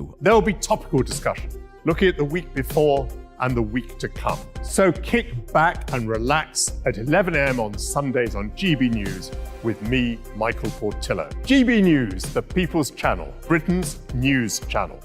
show. There'll be topical discussion, looking at the week before and the week to come. So kick back and relax at 11 a.m. on Sundays on GB News with me, Michael Portillo. GB News, the People's Channel, Britain's news channel.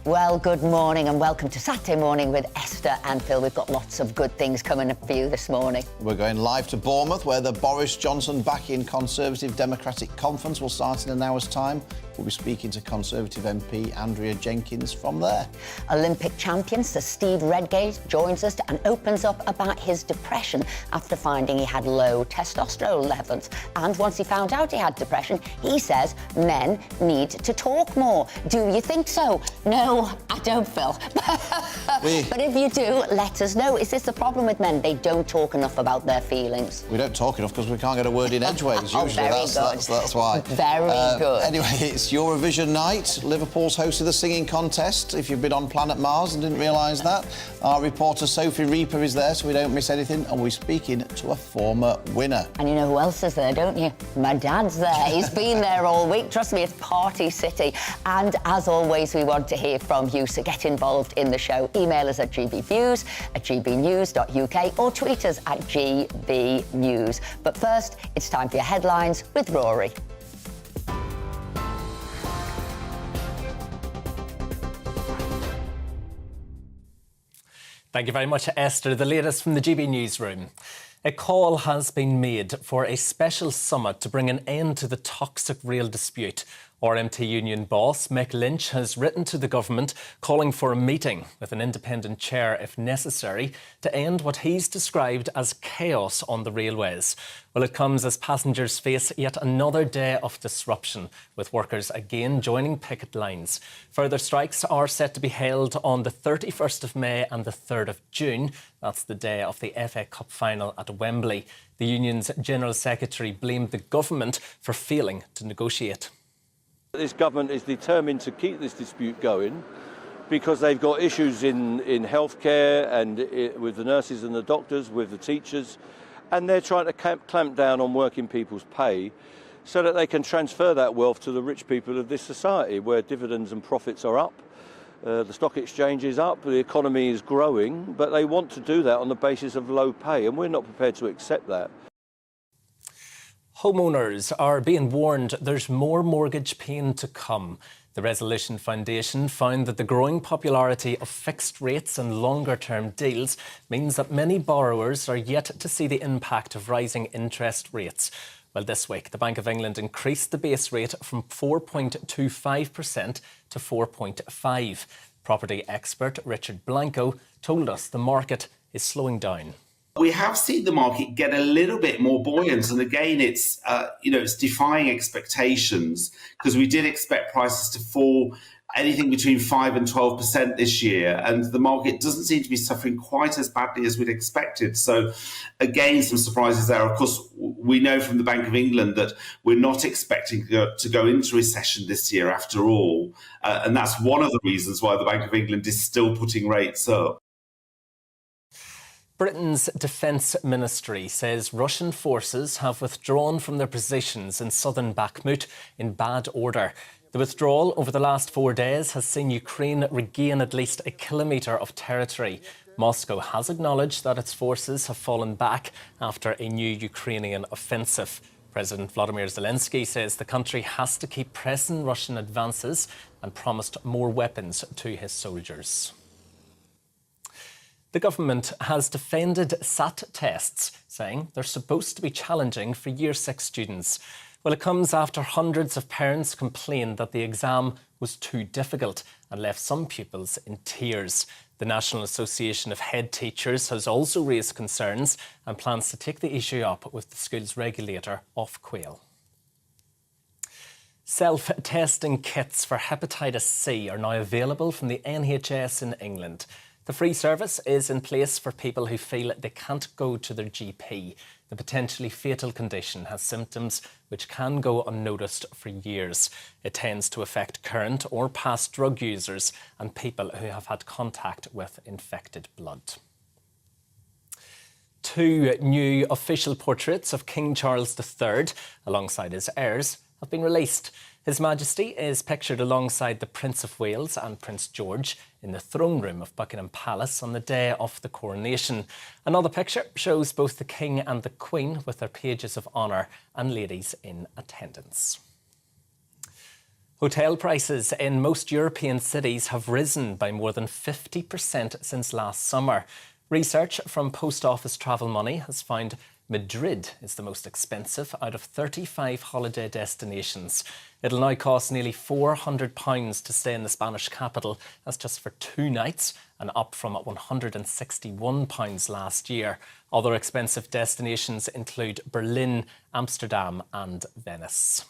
Well, good morning and welcome to Saturday Morning with Esther and Phil. We've got lots of good things coming up for you this morning. We're going live to Bournemouth, where the Boris Johnson back-in Conservative Democratic Conference will start in an hour's time. We'll be speaking to Conservative MP Andrea Jenkins from there. Olympic champion Sir Steve Redgate joins us and opens up about his depression after finding he had low testosterone levels. And once he found out he had depression, he says men need to talk more. Do you think so? No, I don't, Phil. But if you do, let us know. Is this the problem with men? They don't talk enough about their feelings. We don't talk enough because we can't get a word in edgeways. Oh, usually that's why. Very good. Anyway, it's Eurovision night. Liverpool's hosted the singing contest. If you've been on planet Mars and didn't realise that, our reporter Sophie Reaper is there so we don't miss anything, and we're speaking to a former winner. And you know who else is there, don't you? My dad's there. He's been there all week. Trust me, it's Party City. And as always, we want to hear from you, so get involved in the show. Email us at gbviews@gbnews.uk or tweet us at gbnews. But first, it's time for your headlines with Rory. Thank you very much, Esther. The latest from the GB Newsroom. A call has been made for a special summit to bring an end to the toxic rail dispute. RMT Union boss Mick Lynch has written to the government calling for a meeting with an independent chair if necessary to end what he's described as chaos on the railways. Well, it comes as passengers face yet another day of disruption, with workers again joining picket lines. Further strikes are set to be held on the 31st of May and the 3rd of June. That's the day of the FA Cup final at Wembley. The union's General Secretary blamed the government for failing to negotiate. This government is determined to keep this dispute going because they've got issues in healthcare and with the nurses and the doctors, with the teachers, and they're trying to clamp down on working people's pay so that they can transfer that wealth to the rich people of this society, where dividends and profits are up, the stock exchange is up, the economy is growing, but they want to do that on the basis of low pay, and we're not prepared to accept that. Homeowners are being warned there's more mortgage pain to come. The Resolution Foundation found that the growing popularity of fixed rates and longer-term deals means that many borrowers are yet to see the impact of rising interest rates. Well, this week, the Bank of England increased the base rate from 4.25% to 4.5%. Property expert Richard Blanco told us the market is slowing down. We have seen the market get a little bit more buoyant, and again, it's defying expectations, because we did expect prices to fall anything between 5 and 12% this year, and the market doesn't seem to be suffering quite as badly as we'd expected. So, again, some surprises there. Of course, we know from the Bank of England that we're not expecting to go into recession this year after all, and that's one of the reasons why the Bank of England is still putting rates up. Britain's Defence Ministry says Russian forces have withdrawn from their positions in southern Bakhmut in bad order. The withdrawal over the last 4 days has seen Ukraine regain at least a kilometre of territory. Moscow has acknowledged that its forces have fallen back after a new Ukrainian offensive. President Volodymyr Zelensky says the country has to keep pressing Russian advances and promised more weapons to his soldiers. The government has defended SAT tests, saying they're supposed to be challenging for Year 6 students. Well, it comes after hundreds of parents complained that the exam was too difficult and left some pupils in tears. The National Association of Head Teachers has also raised concerns and plans to take the issue up with the school's regulator, Ofquail. Self-testing kits for hepatitis C are now available from the NHS in England. The free service is in place for people who feel they can't go to their GP. The potentially fatal condition has symptoms which can go unnoticed for years. It tends to affect current or past drug users and people who have had contact with infected blood. 2 new official portraits of King Charles III, alongside his heirs, have been released. His Majesty is pictured alongside the Prince of Wales and Prince George in the throne room of Buckingham Palace on the day of the coronation. Another picture shows both the King and the Queen with their pages of honour and ladies in attendance. Hotel prices in most European cities have risen by more than 50% since last summer. Research from Post Office Travel Money has found Madrid is the most expensive out of 35 holiday destinations. It'll now cost nearly £400 to stay in the Spanish capital. That's just for 2 nights and up from £161 last year. Other expensive destinations include Berlin, Amsterdam and Venice.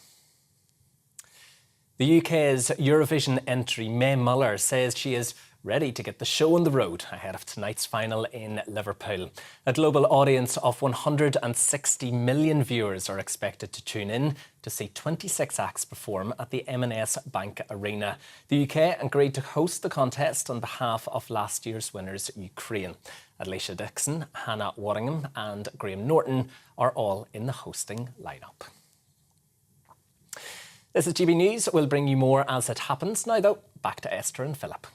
The UK's Eurovision entry, Mae Muller, says she is ready to get the show on the road ahead of tonight's final in Liverpool. A global audience of 160 million viewers are expected to tune in to see 26 acts perform at the M&S Bank Arena. The UK agreed to host the contest on behalf of last year's winners, Ukraine. Alicia Dixon, Hannah Waddingham and Graham Norton are all in the hosting lineup. This is GB News. We'll bring you more as it happens. Now, though, back to Esther and Philip.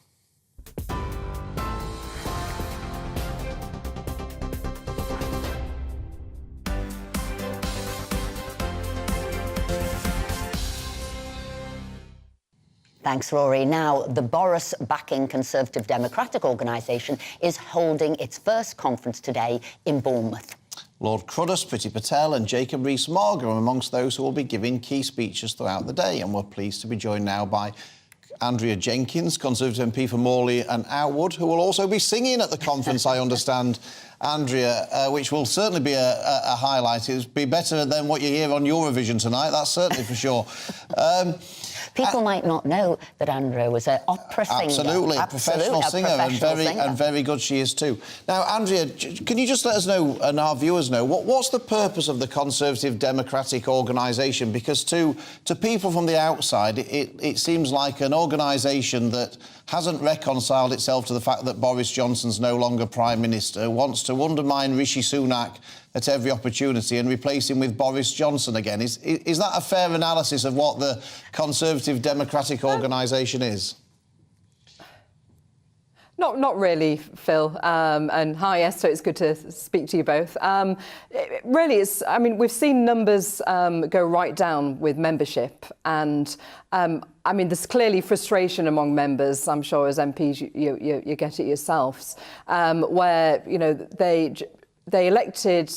Thanks, Rory. Now, the Boris-backing Conservative Democratic organisation is holding its first conference today in Bournemouth. Lord Cruddas, Priti Patel and Jacob Rees-Mogg are amongst those who will be giving key speeches throughout the day, and we're pleased to be joined now by Andrea Jenkins, Conservative MP for Morley and Outwood, who will also be singing at the conference, I understand, Andrea, which will certainly be a highlight. It'll be better than what you hear on Eurovision tonight, that's certainly for sure. People might not know that Andrea was an opera singer. Absolutely, professional singer, and very good she is too. Now, Andrea, can you just let us know, and our viewers know, what's the purpose of the Conservative Democratic organisation? Because to people from the outside, it seems like an organisation that hasn't reconciled itself to the fact that Boris Johnson's no longer Prime Minister, wants to undermine Rishi Sunak at every opportunity and replace him with Boris Johnson again. Is that a fair analysis of what the Conservative Democratic organisation is? Not really, Phil. And hi, Esther. It's good to speak to you both. Really, it's. I mean, we've seen numbers go right down with membership, and I mean, there's clearly frustration among members. I'm sure as MPs you get it yourselves, where they elected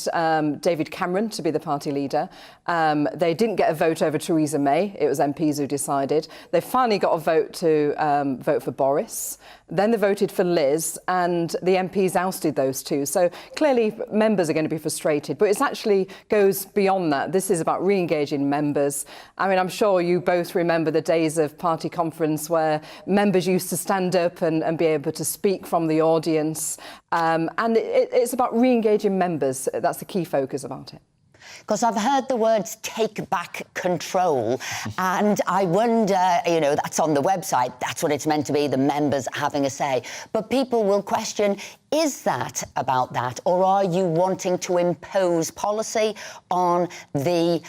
David Cameron to be the party leader. They didn't get a vote over Theresa May. It was MPs who decided. They finally got a vote to vote for Boris. Then they voted for Liz, and the MPs ousted those two. So clearly members are going to be frustrated, but it actually goes beyond that. This is about re-engaging members. I mean, I'm sure you both remember the days of party conference where members used to stand up and be able to speak from the audience. And it's about re-engaging members. That's the key focus about it. Because I've heard the words take back control, and I wonder, that's on the website, that's what it's meant to be, the members having a say. But people will question, is that about that, or are you wanting to impose policy on the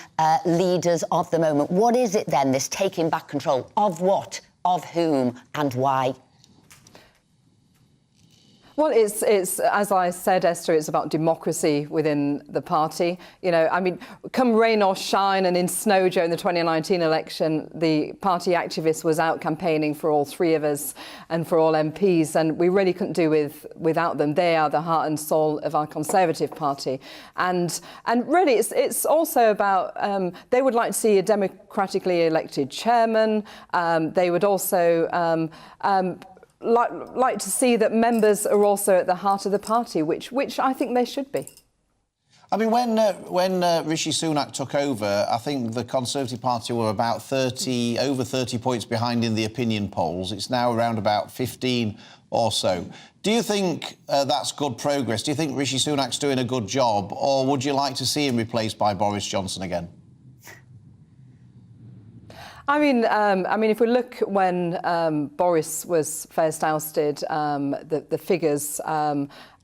leaders of the moment? What is it then, this taking back control? Of what, of whom, and why? Well, it's as I said, Esther, it's about democracy within the party. I mean, come rain or shine, and in snow during the 2019 election, the party activist was out campaigning for all three of us and for all MPs, and we really couldn't do without them. They are the heart and soul of our Conservative Party. And really, it's also about, they would like to see a democratically elected chairman. They would also like to see that members are also at the heart of the party, which I think they should be. I mean, when Rishi Sunak took over, I think the Conservative Party were about over 30 points behind in the opinion polls. It's now around about 15 or so. Do you think that's good progress? Do you think Rishi Sunak's doing a good job, or would you like to see him replaced by Boris Johnson again? I mean, if we look when Boris was first ousted, the figures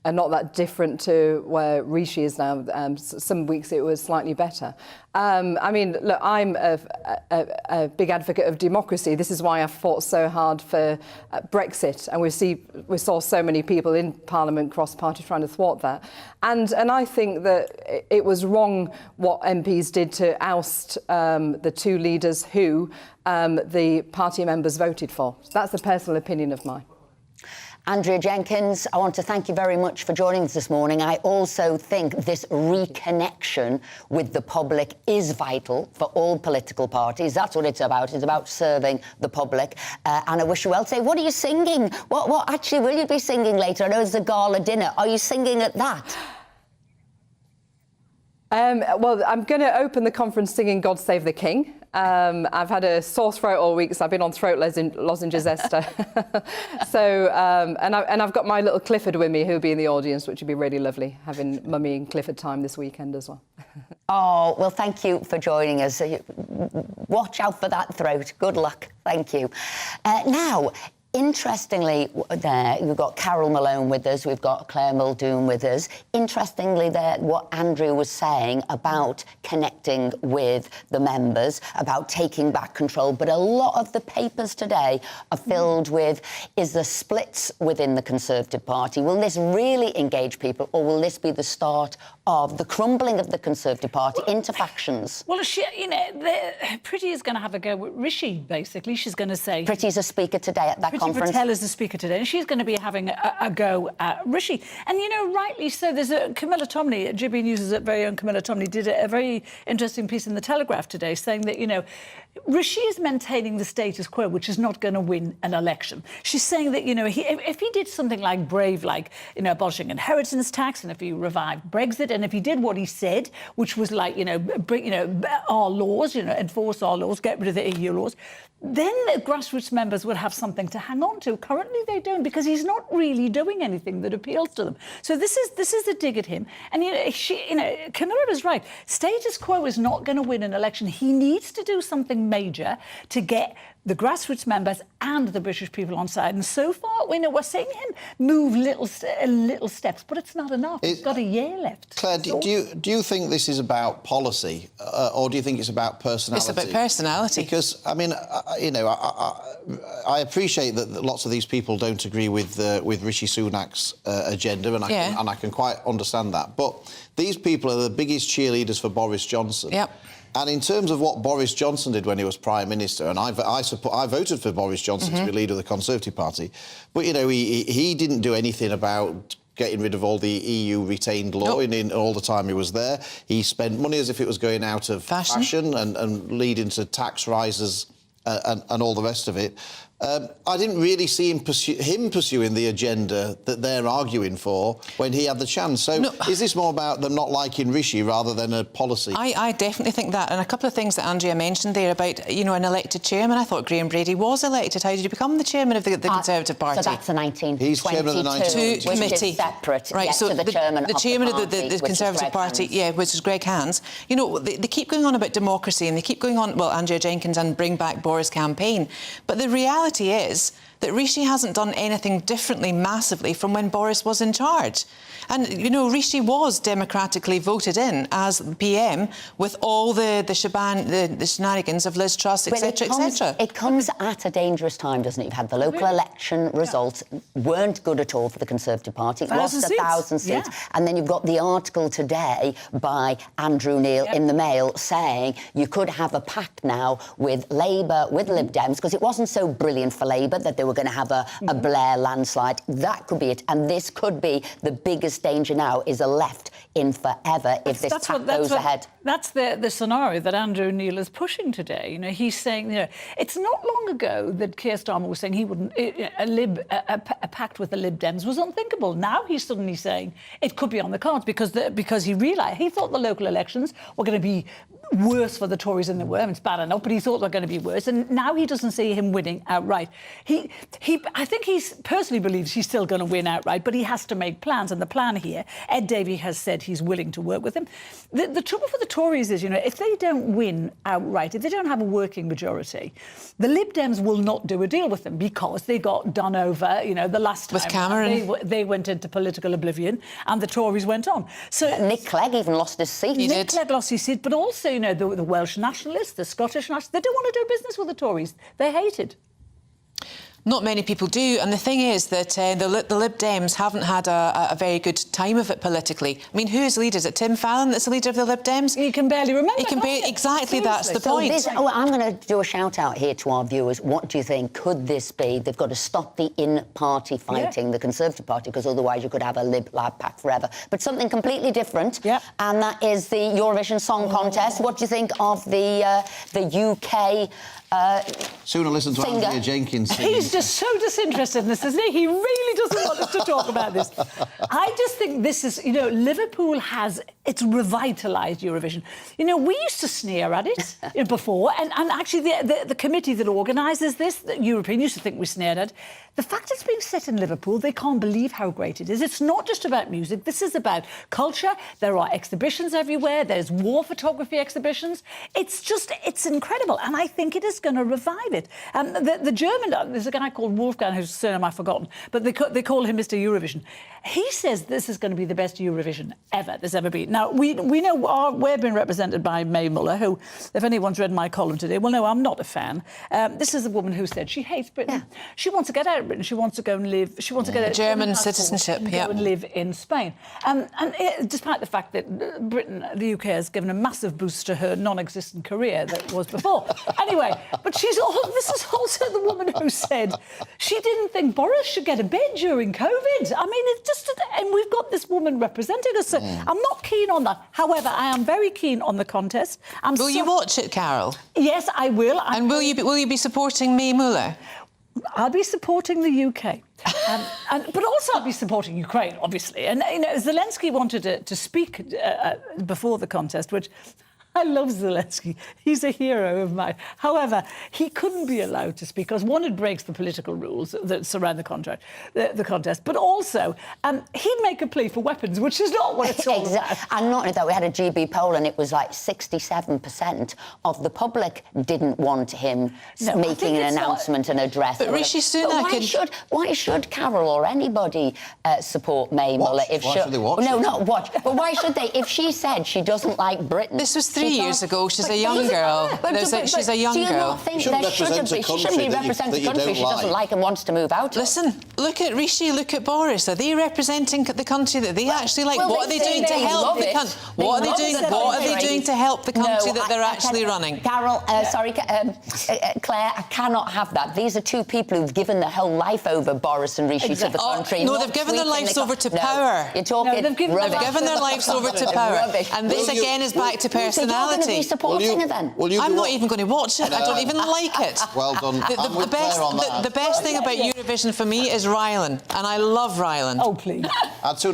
are not that different to where Rishi is now. Some weeks it was slightly better. I mean, look, I'm a big advocate of democracy. This is why I fought so hard for Brexit, and we saw so many people in Parliament cross-party trying to thwart that. And I think that it was wrong what MPs did to oust the two leaders who the party members voted for. That's a personal opinion of mine. Andrea Jenkins, I want to thank you very much for joining us this morning. I also think this reconnection with the public is vital for all political parties. That's what it's about. It's about serving the public. And I wish you well today. What are you singing? What actually will you be singing later? I know it's a gala dinner. Are you singing at that? Well, I'm going to open the conference singing God Save the King. I've had a sore throat all week, so I've been on throat lozenges, Esther. So, and I've got my little Clifford with me, who'll be in the audience, which would be really lovely, having Mummy and Clifford time this weekend as well. Oh, well, thank you for joining us. Watch out for that throat. Good luck. Thank you. Now, interestingly, we've got Carol Malone with us, we've got Claire Muldoon with us. Interestingly, what Andrew was saying about connecting with the members, about taking back control, but a lot of the papers today are filled with, is there splits within the Conservative Party? Will this really engage people, or will this be the start of the crumbling of the Conservative Party into factions? Well, Priti is going to have a go with Rishi, basically. She's going to say... Priti's a speaker today at that conference. Priti Patel is the speaker today, and she's going to be having a go at Rishi. And, rightly so, there's Camilla Tomney, GB News' very own Camilla Tomney, did a very interesting piece in The Telegraph today saying that, Rishi is maintaining the status quo, which is not going to win an election. She's saying that, if he did something like brave, like, abolishing inheritance tax, and if he revived Brexit, and if he did what he said, which was like, bring, our laws, enforce our laws, get rid of the EU laws, then the grassroots members would have something to hang on to. Currently, they don't, because he's not really doing anything that appeals to them. So this is a dig at him. And Camilla is right. Status quo is not going to win an election. He needs to do something major to get the grassroots members and the British people on side. And so far, we're seeing him move little steps, but it's not enough. He's got a year left. Claire, do you think this is about policy, or do you think it's about personality? It's about personality. Because, I mean, I appreciate that lots of these people don't agree with Rishi Sunak's agenda, and I can quite understand that. But these people are the biggest cheerleaders for Boris Johnson. Yep. And in terms of what Boris Johnson did when he was Prime Minister, and I voted for Boris Johnson to be leader of the Conservative Party, but, he didn't do anything about getting rid of all the EU retained law in all the time he was there. He spent money as if it was going out of fashion and leading to tax rises and all the rest of it. I didn't really see him pursuing the agenda that they're arguing for when he had the chance. So is this more about them not liking Rishi rather than a policy? I definitely think that. And a couple of things that Andrea mentioned there about, an elected chairman. I thought Graham Brady was elected. How did he become the chairman of the Conservative Party? So that's the 1922. He's chairman of the 1922 committee. Which is separate, right, so to the chairman of the Conservative Party, which is Greg Hands. They keep going on about democracy, and they keep going on, well, Andrea Jenkins and Bring Back Boris campaign. But the reality is that Rishi hasn't done anything differently massively from when Boris was in charge. And, Rishi was democratically voted in as PM with all the shenanigans of Liz Truss, etc., etc. It comes at a dangerous time, doesn't it? You've had the local election results weren't good at all for the Conservative Party. Lost 1,000 seats. And then you've got the article today by Andrew Neil in the Mail saying you could have a pact now with Labour, with Lib Dems, because it wasn't so brilliant for Labour that they were going to have a Blair landslide. That could be it. And this could be the biggest danger now, is a left in forever if this pact goes ahead. That's the scenario that Andrew Neil is pushing today. He's saying, it's not long ago that Keir Starmer was saying he wouldn't, a pact with the Lib Dems was unthinkable. Now he's suddenly saying it could be on the cards because he realised, he thought the local elections were going to be worse for the Tories than they were. I mean, it's bad enough, but he thought they were going to be worse. And now he doesn't see him winning outright. I think he personally believes he's still going to win outright, but he has to make plans. And the plan here, Ed Davey has said he's willing to work with him. The trouble for the Tories is, you know, if they don't win outright, if they don't have a working majority, the Lib Dems will not do a deal with them because they got done over, you know, the last time. With Cameron. They went into political oblivion and the Tories went on. So Nick Clegg even lost his seat. Nick Clegg lost his seat, but also, you know, the Welsh nationalists, the Scottish nationalists, they don't want to do business with the Tories. They hate it. Not many people do, and the thing is that the Lib Dems haven't had a very good time of it politically. I mean, who's leader? Is it Tim Fallon that's the leader of the Lib Dems? You can barely remember. Exactly, that's the point. I'm going to do a shout out here to our viewers. What do you think? Could this be? They've got to stop the in-party fighting, the Conservative Party, because otherwise you could have a Lib-Lab pact forever. But something completely different, and that is the Eurovision Song Contest. What do you think of the UK? Sooner listen to singer. Andrea Jenkins sing. He's just so disinterested in this, isn't he? He really doesn't want us to talk about this. I just think this is, you know, Liverpool it's revitalised Eurovision. You know, we used to sneer at it before, and actually the committee that organises this, the European, used to think we sneered at. The fact it's being set in Liverpool, they can't believe how great it is. It's not just about music. This is about culture. There are exhibitions everywhere. There's war photography exhibitions. It's incredible. And I think it is going to revive it. The German, there's a guy called Wolfgang, whose surname I've forgotten, but they call him Mr. Eurovision. He says this is going to be the best Eurovision there's ever been. Now, we know we're being represented by May Muller, who, if anyone's read my column today, well, no, I'm not a fan. This is a woman who said she hates Britain. Yeah. She wants to get out of Britain. She wants to go and live. She wants to get a German citizenship. And go and live in Spain. Despite the fact that Britain, the UK, has given a massive boost to her non-existent career that was before. Anyway, but this is also the woman who said she didn't think Boris should get a bid during COVID. I mean, and we've got this woman representing us. So I'm not keen on that. However, I am very keen on the contest. Will you watch it, Carol? Yes, I will. And will you be supporting May Muller? I'll be supporting the UK, but also I'll be supporting Ukraine, obviously. And you know, Zelensky wanted to speak before the contest, which I love Zelensky. He's a hero of mine. However, he couldn't be allowed to speak because, one, it breaks the political rules that surround the contest, but also he'd make a plea for weapons, which is not what it's all about. And not only that, we had a GB poll and it was like 67% of the public didn't want him making an announcement and address. But Rishi Sunak... Why should Carol or anybody support May Muller? Why should they watch? No, not watch. But why should they? If she said she doesn't like Britain... This was 3 years ago. She's a young girl. She's a young girl. Do you not think there shouldn't be? She shouldn't be representing a country she doesn't like and wants to move out of. Listen, look at Rishi, look at Boris. Are they representing the country that they actually like? Well, what are they doing to help the country? What are they doing to help the country that they're actually running? Carol, Claire, I cannot have that. These are two people who've given their whole life over, Boris and Rishi, to the country. No, they've given their lives over to power. You're talking they've given their lives over to power. And this again is back to personality. I'm not even going to watch it. I don't even like it. Well done. The best thing about Eurovision for me is Rylan, and I love Rylan. Oh, please.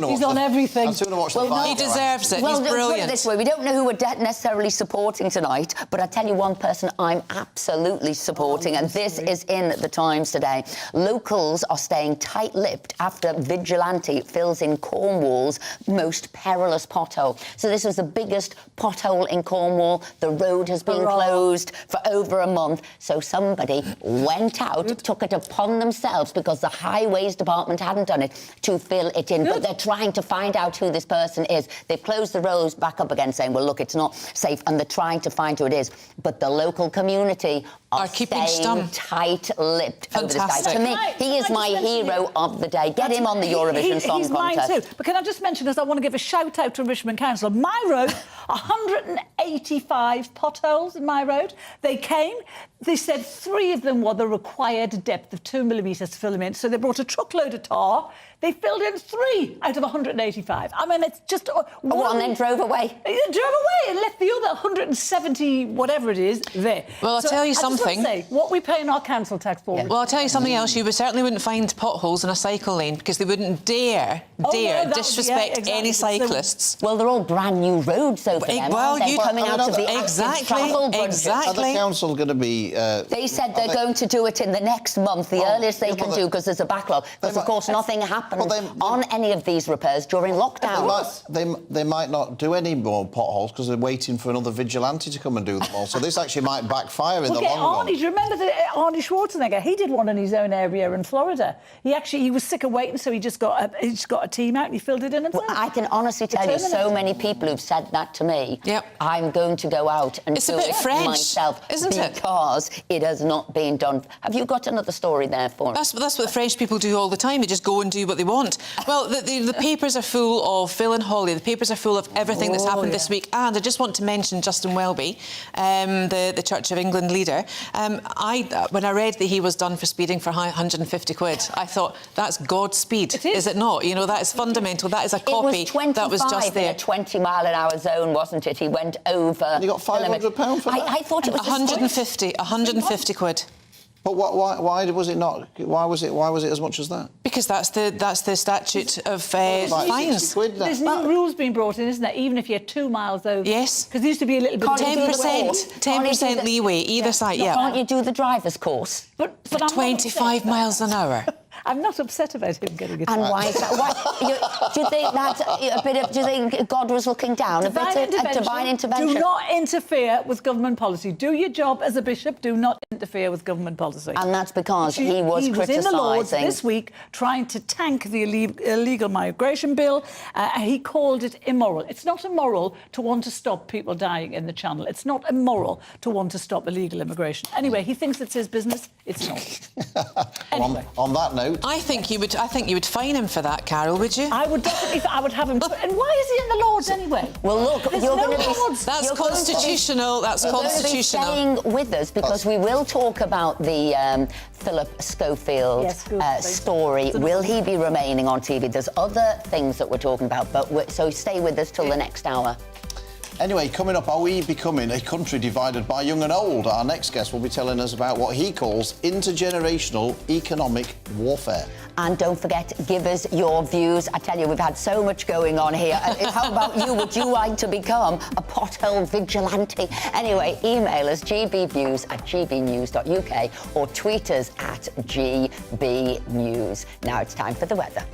He's on everything. I'd sooner watch the final. He deserves it. Well, he's brilliant. Put it this way, we don't know who we're necessarily supporting tonight, but I tell you one person I'm absolutely supporting, and this is in the Times today. Locals are staying tight-lipped after vigilante fills in Cornwall's most perilous pothole. So this was the biggest pothole in Cornwall. The road has been closed for over a month, so somebody went out, took it upon themselves, because the Highways Department hadn't done it, to fill it in. But they're trying to find out who this person is. They've closed the roads back up again, saying, well, look, it's not safe, and they're trying to find who it is. But the local community are keeping staying tight-lipped over this guy. To me, he is my hero of the day. Get him on the Eurovision Song Contest. Mine too. But can I just mention, as I want to give a shout-out to Richmond Council, my road, 185 potholes in my road. They came, they said 3 of them were the required depth of 2 millimetres to fill them in, so they brought a truckload of tar. They filled in 3 out of 185. I mean, it's just... and then drove away? Drove away and left the other 170, whatever it is, there. Well, I'll tell you something. I just want to say, what we paying our council tax for? Well, I'll tell you something else. You certainly wouldn't find potholes in a cycle lane, because they wouldn't dare disrespect any cyclists. Well, they're all brand new roads, so for them. Well, They coming out of the active travel budget. Are the council going to be... they said they're going to do it in the next month, the earliest they can do, because there's a backlog. Because, of course, nothing happened on any of these repairs during lockdown. They might not do any more potholes because they're waiting for another vigilante to come and do them all. So this actually might backfire in the long run. Do you remember Arnie Schwarzenegger? He did one in his own area in Florida. He was sick of waiting, so he just got a team out and he filled it in himself. Well, I can honestly tell you, so many people who've said that to me. Yep. I'm going to go out and do it myself, isn't it? Because it has not been done. Have you got another story there for us? That's what French people do all the time. They just go and do what they want. Well, the papers are full of Phil and Holly. The papers are full of everything that's happened this week. And I just want to mention Justin Welby, the Church of England leader. When I read that he was done for speeding for 150 quid, I thought, that's Godspeed, is it not? You know, that is fundamental. That is a copy that was just there. It was 25 in a 20-mile-an-hour zone, wasn't it? He went over. And you got £500 for that? I thought it was 150 quid. But why was it not? Why was it as much as that? Because that's the statute of fines. There's new rules being brought in, isn't there? Even if you're 2 miles over. Yes. Because there used to be a little bit of 10% leeway either side. Yeah. Can't you do the driver's course? But 25 miles an hour. I'm not upset about him getting it. And why is that? Do you think that's a bit of? Do you think God was looking down a divine intervention? Do not interfere with government policy. Do your job as a bishop. Do not interfere with government policy. And that's because he was criticising. In the Lords this week trying to tank the illegal migration bill. He called it immoral. It's not immoral to want to stop people dying in the Channel. It's not immoral to want to stop illegal immigration. Anyway, he thinks it's his business. It's not. Anyway. On that note, I think you would fine him for that, Carol, would you? I would definitely. I would have him. And why is he in the Lords anyway? Well, look, you're going to be. That's constitutional. That's constitutional. You're staying with us because we will talk about the Philip Schofield story. Will he be remaining on TV? There's other things that we're talking about, so stay with us till the next hour. Anyway, coming up, are we becoming a country divided by young and old? Our next guest will be telling us about what he calls intergenerational economic warfare. And don't forget, give us your views. I tell you, we've had so much going on here. How about you? Would you like to become a pothole vigilante? Anyway, email us gbviews@gbnews.uk or tweet us at gbnews. Now it's time for the weather.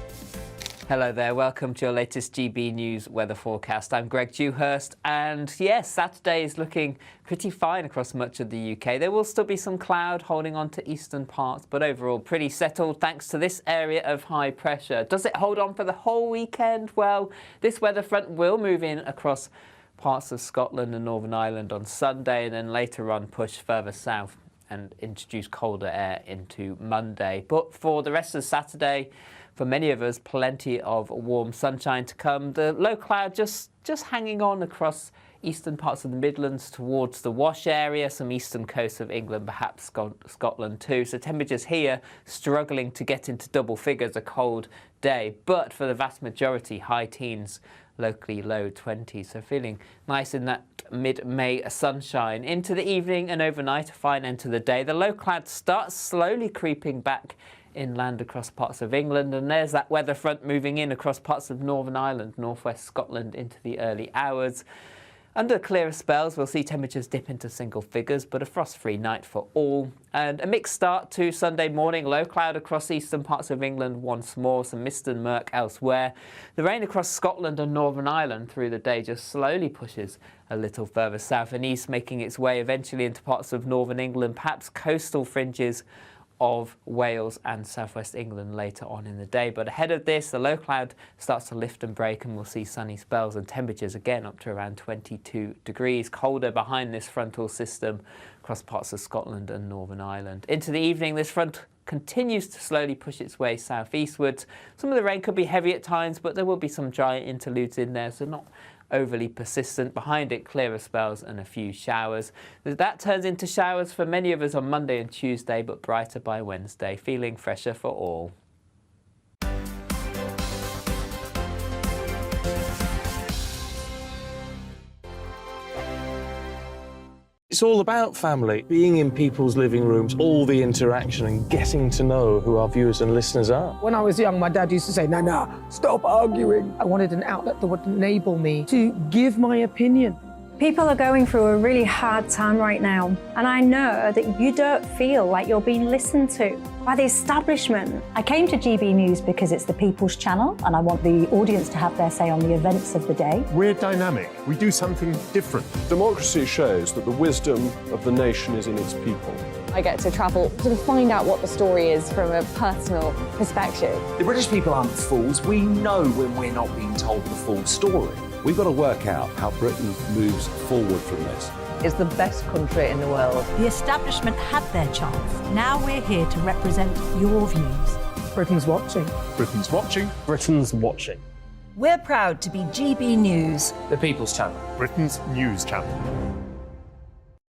Hello there, welcome to your latest GB News weather forecast. I'm Greg Dewhurst, and yes, Saturday is looking pretty fine across much of the UK. There will still be some cloud holding on to eastern parts, but overall pretty settled thanks to this area of high pressure. Does it hold on for the whole weekend? Well, this weather front will move in across parts of Scotland and Northern Ireland on Sunday, and then later on push further south and introduce colder air into Monday. But for the rest of Saturday, for many of us, plenty of warm sunshine to come. The low cloud just hanging on across eastern parts of the Midlands towards the Wash area, some eastern coast of England, perhaps Scotland too. So temperatures here struggling to get into double figures, a cold day. But for the vast majority, high teens, locally low 20s. So feeling nice in that mid-May sunshine. Into the evening and overnight, a fine end to the day. The low cloud starts slowly creeping back inland across parts of England, and there's that weather front moving in across parts of Northern Ireland, northwest Scotland into the early hours. Under clearer spells, we'll see temperatures dip into single figures, but a frost-free night for all. And a mixed start to Sunday morning. Low cloud across eastern parts of England once more, some mist and murk elsewhere. The rain across Scotland and Northern Ireland through the day just slowly pushes a little further south and east, making its way eventually into parts of northern England, perhaps coastal fringes of Wales and southwest England later on in the day. But ahead of this, the low cloud starts to lift and break, and we'll see sunny spells and temperatures again up to around 22 degrees. Colder behind this frontal system across parts of Scotland and Northern Ireland. Into the evening, this front continues to slowly push its way southeastwards. Some of the rain could be heavy at times, but there will be some dry interludes in there, so not overly persistent. Behind it, clearer spells and a few showers. That turns into showers for many of us on Monday and Tuesday, but brighter by Wednesday, feeling fresher for all. It's all about family, being in people's living rooms, all the interaction and getting to know who our viewers and listeners are. When I was young, my dad used to say, "Nana, stop arguing." I wanted an outlet that would enable me to give my opinion People are going through a really hard time right now, and I know that you don't feel like you're being listened to by the establishment. I came to GB News because it's the People's Channel, and I want the audience to have their say on the events of the day. We're dynamic. We do something different. Democracy shows that the wisdom of the nation is in its people. I get to travel to find out what the story is from a personal perspective. The British people aren't fools. We know when we're not being told the full story. We've got to work out how Britain moves forward from this. It's the best country in the world. The establishment had their chance. Now we're here to represent your views. Britain's watching. Britain's watching. Britain's watching. We're proud to be GB News. The People's Channel. Britain's news channel.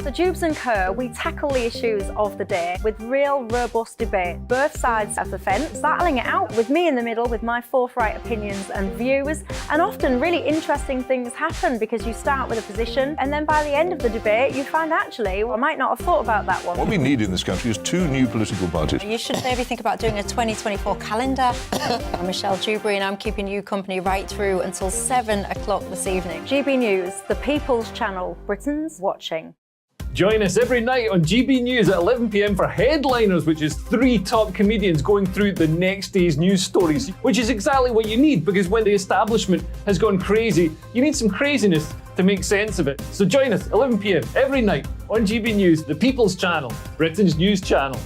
So Jubes and Co, we tackle the issues of the day with real, robust debate, both sides of the fence, battling it out with me in the middle with my forthright opinions and views. And often really interesting things happen because you start with a position and then by the end of the debate you find actually, well, I might not have thought about that one. What we need in this country is 2 new political parties. You should maybe think about doing a 2024 calendar. I'm Michelle Dewberry and I'm keeping you company right through until 7 o'clock this evening. GB News, the People's Channel, Britain's watching. Join us every night on GB News at 11 p.m. for Headliners, which is 3 top comedians going through the next day's news stories, which is exactly what you need, because when the establishment has gone crazy, you need some craziness to make sense of it. So join us 11 p.m. every night on GB News, the People's Channel, Britain's news channel.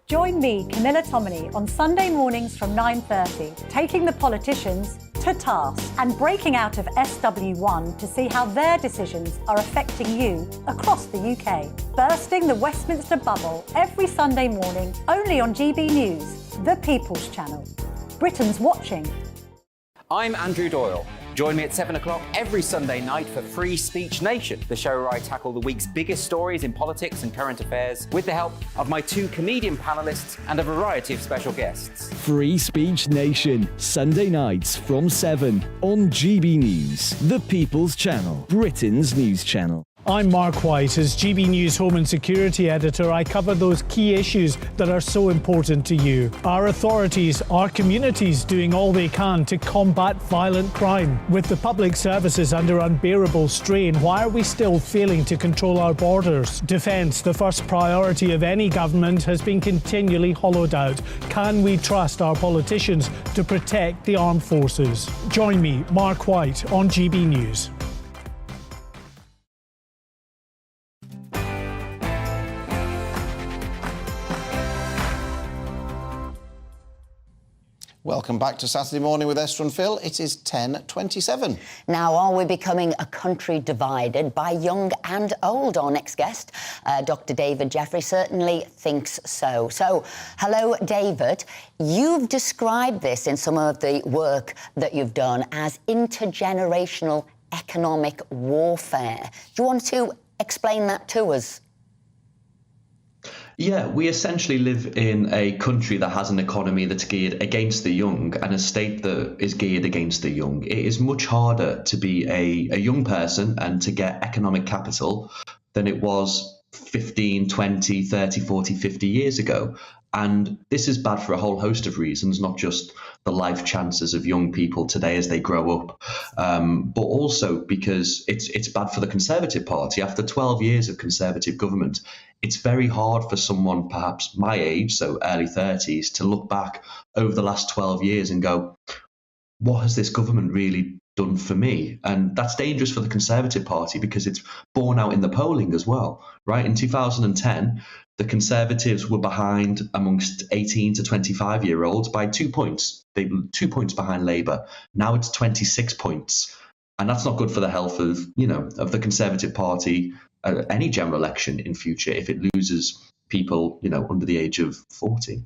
Join me, Camilla Tominey, on Sunday mornings from 9:30, taking the politicians to task and breaking out of SW1 to see how their decisions are affecting you across the UK. Bursting the Westminster bubble every Sunday morning, only on GB News, the People's Channel. Britain's watching. I'm Andrew Doyle. Join me at 7 o'clock every Sunday night for Free Speech Nation, the show where I tackle the week's biggest stories in politics and current affairs with the help of my 2 comedian panellists and a variety of special guests. Free Speech Nation, Sunday nights from 7 on GB News, the People's Channel, Britain's news channel. I'm Mark White. As GB News Home and Security Editor, I cover those key issues that are so important to you. Our authorities, our communities doing all they can to combat violent crime. With the public services under unbearable strain, why are we still failing to control our borders? Defence, the first priority of any government, has been continually hollowed out. Can we trust our politicians to protect the armed forces? Join me, Mark White, on GB News. Welcome back to Saturday Morning with Esther and Phil. It is 10:27. Now, are we becoming a country divided by young and old? Our next guest, Dr. David Jeffrey, certainly thinks so. So, hello, David. You've described this in some of the work that you've done as intergenerational economic warfare. Do you want to explain that to us? Yeah, we essentially live in a country that has an economy that's geared against the young and a state that is geared against the young. It is much harder to be a young person and to get economic capital than it was 15, 20, 30, 40, 50 years ago. And this is bad for a whole host of reasons, not just the life chances of young people today as they grow up, but also because it's bad for the Conservative Party. After 12 years of Conservative government, it's very hard for someone perhaps my age, so early 30s, to look back over the last 12 years and go, what has this government really done for me? And that's dangerous for the Conservative Party because it's borne out in the polling as well, right? In 2010, the Conservatives were behind amongst 18 to 25-year-olds by 2 points. They were 2 points behind Labour. Now it's 26 points. And that's not good for the health of, of the Conservative Party, any general election in future if it loses people, under the age of 40.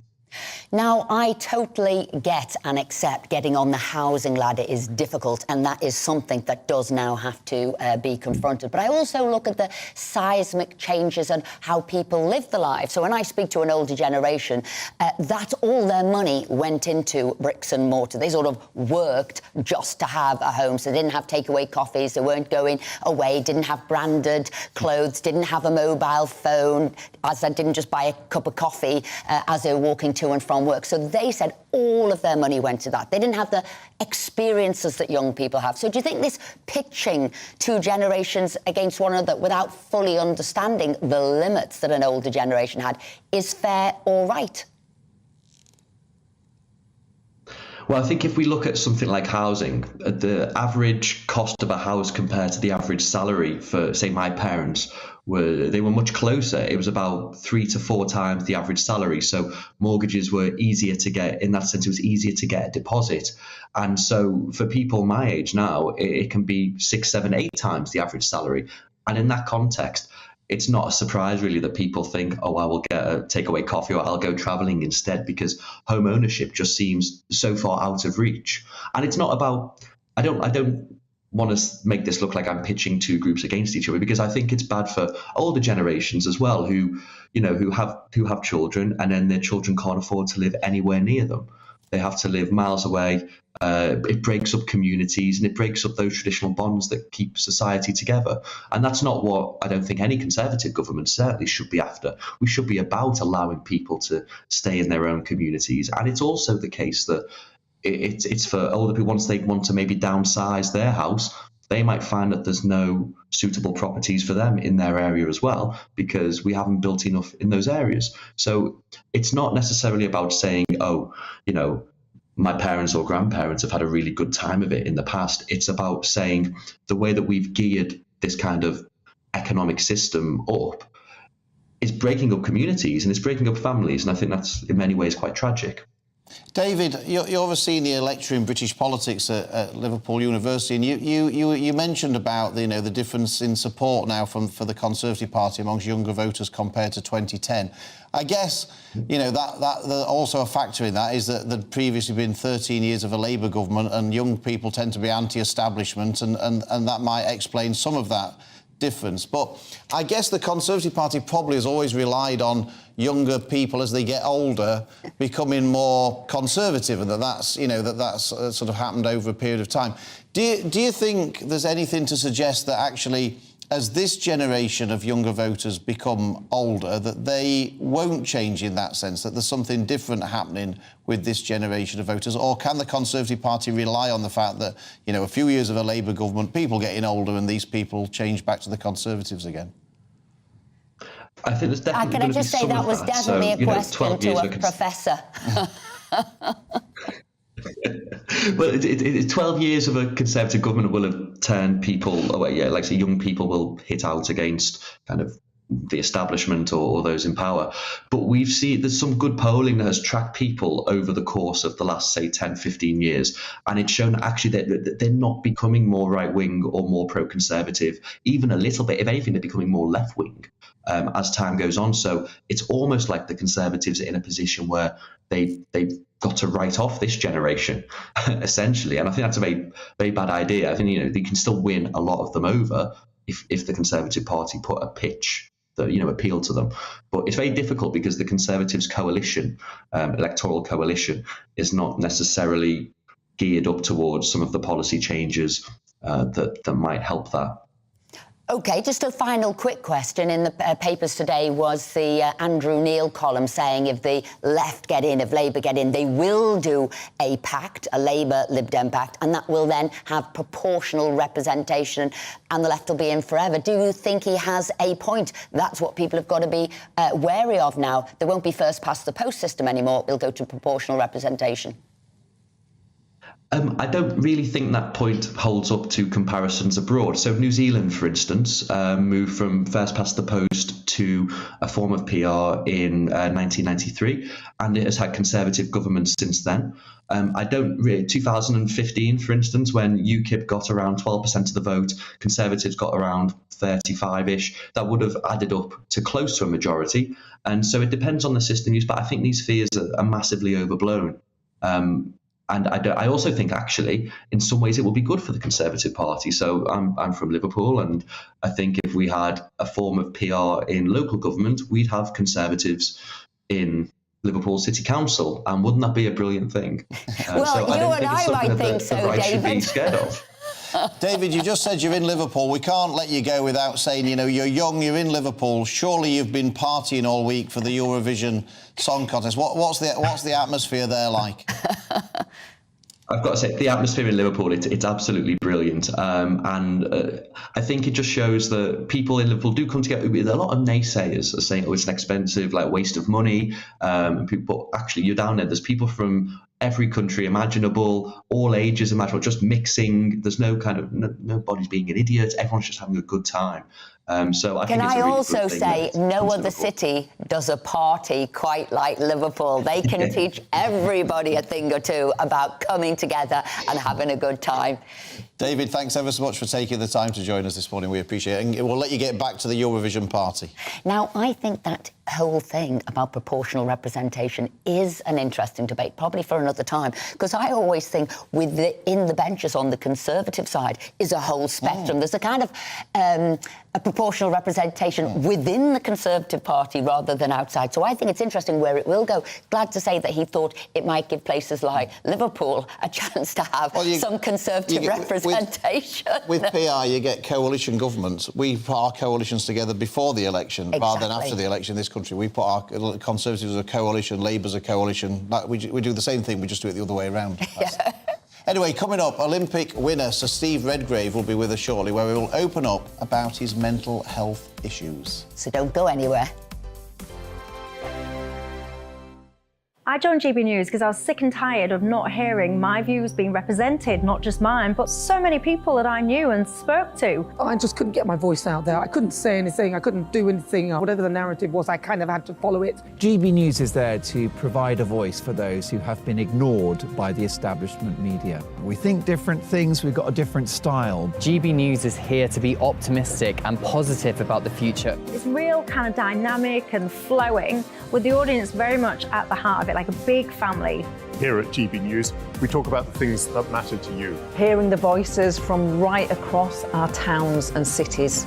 Now, I totally get and accept getting on the housing ladder is difficult, and that is something that does now have to be confronted. But I also look at the seismic changes and how people live their lives. So when I speak to an older generation, that all their money went into bricks and mortar. They sort of worked just to have a home. So they didn't have takeaway coffees, they weren't going away, didn't have branded clothes, didn't have a mobile phone, as I didn't just buy a cup of coffee as they were walking to to and from work. So they said all of their money went to that. They didn't have the experiences that young people have. So do you think this pitching two generations against one another without fully understanding the limits that an older generation had is fair or right? Well, I think if we look at something like housing, the average cost of a house compared to the average salary for, say, my parents, they were much closer. It was about 3 to 4 times the average salary. So mortgages were easier to get. In that sense, it was easier to get a deposit. And so for people my age now, it can be 6, 7, 8 times the average salary. And in that context, it's not a surprise really that people think, oh, I will get a takeaway coffee or I'll go traveling instead, because home ownership just seems so far out of reach. And it's not about, I don't want to make this look like I'm pitching two groups against each other, because I think it's bad for older generations as well, who have children, and then their children can't afford to live anywhere near them. They have to live miles away. It breaks up communities and it breaks up those traditional bonds that keep society together. And that's not what I don't think any Conservative government certainly should be after. We should be about allowing people to stay in their own communities. And it's also the case that it's for older people, once they want to maybe downsize their house, they might find that there's no suitable properties for them in their area as well, because we haven't built enough in those areas. So it's not necessarily about saying, oh, my parents or grandparents have had a really good time of it in the past. It's about saying the way that we've geared this kind of economic system up is breaking up communities and it's breaking up families. And I think that's in many ways quite tragic. David, you're a senior lecturer in British politics at Liverpool University, and you mentioned about the difference in support now for the Conservative Party amongst younger voters compared to 2010. I guess that also a factor in that is that there'd previously been 13 years of a Labour government, and young people tend to be anti-establishment, and that might explain some of that difference. But I guess the Conservative Party probably has always relied on younger people as they get older becoming more conservative, and that's sort of happened over a period of time. Do you think there's anything to suggest that actually, as this generation of younger voters become older, that they won't change in that sense, that there's something different happening with this generation of voters? Or can the Conservative Party rely on the fact that, a few years of a Labour government, people getting older, and these people change back to the Conservatives again? I think there's definitely Can I just say that was definitely a question to a professor. Well, 12 years of a Conservative government will have turned people away. Yeah, like say, young people will hit out against kind of the establishment or those in power. But we've seen there's some good polling that has tracked people over the course of the last, say, 10, 15 years. And it's shown actually that they're not becoming more right-wing or more pro-conservative, even a little bit. If anything, they're becoming more left-wing as time goes on. So it's almost like the Conservatives are in a position where they've got to write off this generation, essentially. And I think that's a very, very bad idea. I think, they can still win a lot of them over if the Conservative Party put a pitch that, appealed to them. But it's very difficult because the Conservatives coalition, electoral coalition, is not necessarily geared up towards some of the policy changes that might help that. OK, just a final quick question. In the papers today was the Andrew Neil column saying if the left get in, if Labour get in, they will do a pact, a Labour-Lib Dem pact, and that will then have proportional representation and the left will be in forever. Do you think he has a point? That's what people have got to be wary of now. There won't be first past the post system anymore. It'll go to proportional representation. I don't really think that point holds up to comparisons abroad. So New Zealand, for instance, moved from first past the post to a form of PR in 1993, and it has had Conservative governments since then. 2015, for instance, when UKIP got around 12% of the vote, Conservatives got around 35-ish, that would have added up to close to a majority. And so it depends on the system used, but I think these fears are massively overblown. And I also think, actually, in some ways, it will be good for the Conservative Party. So I'm from Liverpool, and I think if we had a form of PR in local government, we'd have Conservatives in Liverpool City Council. And wouldn't that be a brilliant thing? Well, you and I might think so, David. Should be scared of. David, you just said you're in Liverpool. We can't let you go without saying, you know, you're young, you're in Liverpool. Surely you've been partying all week for the Eurovision Song Contest. What's the atmosphere there like? I've got to say, the atmosphere in Liverpool, it's absolutely brilliant. And I think it just shows that people in Liverpool do come together with a lot of naysayers saying, oh, it's an expensive, like, waste of money. And people, but actually, you're down there's people from every country imaginable, all ages imaginable, just mixing. There's no kind of, nobody's being an idiot. Everyone's just having a good time. So I Can think it's I a really also good thing say that no comes to other Liverpool. city does a party quite like Liverpool. They can teach everybody a thing or two about coming together and having a good time. David, thanks ever so much for taking the time to join us this morning. We appreciate it. And we'll let you get back to the Eurovision party. Now, I think that whole thing about proportional representation is an interesting debate, probably for another time, because I always think in the benches on the Conservative side is a whole spectrum. There's a kind of a proportional representation within the Conservative Party rather than outside. So I think it's interesting where it will go. Glad to say that he thought it might give places like Liverpool a chance to have some Conservative representation. With PR, you get coalition governments. We put our coalitions together before the election rather than after the election in this country. We put our Conservatives as a coalition, Labour as a coalition. We do the same thing, we just do it the other way around. Anyway, coming up, Olympic winner Sir Steve Redgrave will be with us shortly, where we will open up about his mental health issues. So don't go anywhere. I joined GB News because I was sick and tired of not hearing my views being represented, not just mine, but so many people that I knew and spoke to. I just couldn't get my voice out there. I couldn't say anything. I couldn't do anything. Whatever the narrative was, I kind of had to follow it. GB News is there to provide a voice for those who have been ignored by the establishment media. We think different things, we've got a different style. GB News is here to be optimistic and positive about the future. It's real kind of dynamic and flowing, with the audience very much at the heart of it, like a big family. Here at GB News, we talk about the things that matter to you. Hearing the voices from right across our towns and cities,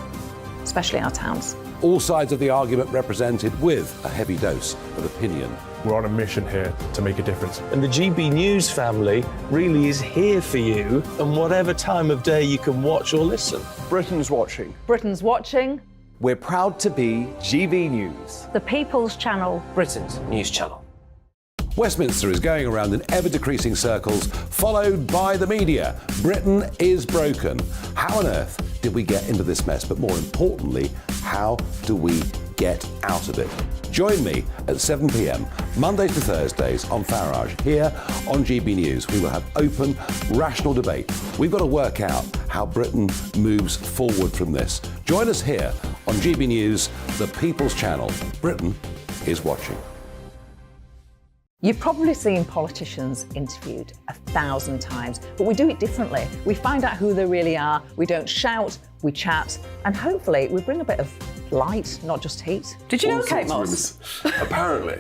especially our towns. All sides of the argument represented with a heavy dose of opinion. We're on a mission here to make a difference. And the GB News family really is here for you, and whatever time of day you can watch or listen. Britain's watching. Britain's watching. We're proud to be GB News. The People's Channel. Britain's news channel. Westminster is going around in ever-decreasing circles, followed by the media. Britain is broken. How on earth did we get into this mess? But more importantly, how do we get out of it? Join me at 7 p.m, Mondays to Thursdays on Farage, here on GB News. We will have open, rational debate. We've got to work out how Britain moves forward from this. Join us here on GB News, the People's Channel. Britain is watching. You've probably seen politicians interviewed 1,000 times, but we do it differently. We find out who they really are, we don't shout, we chat, and hopefully we bring a bit of light, not just heat. Did you know Kate Moss? Apparently.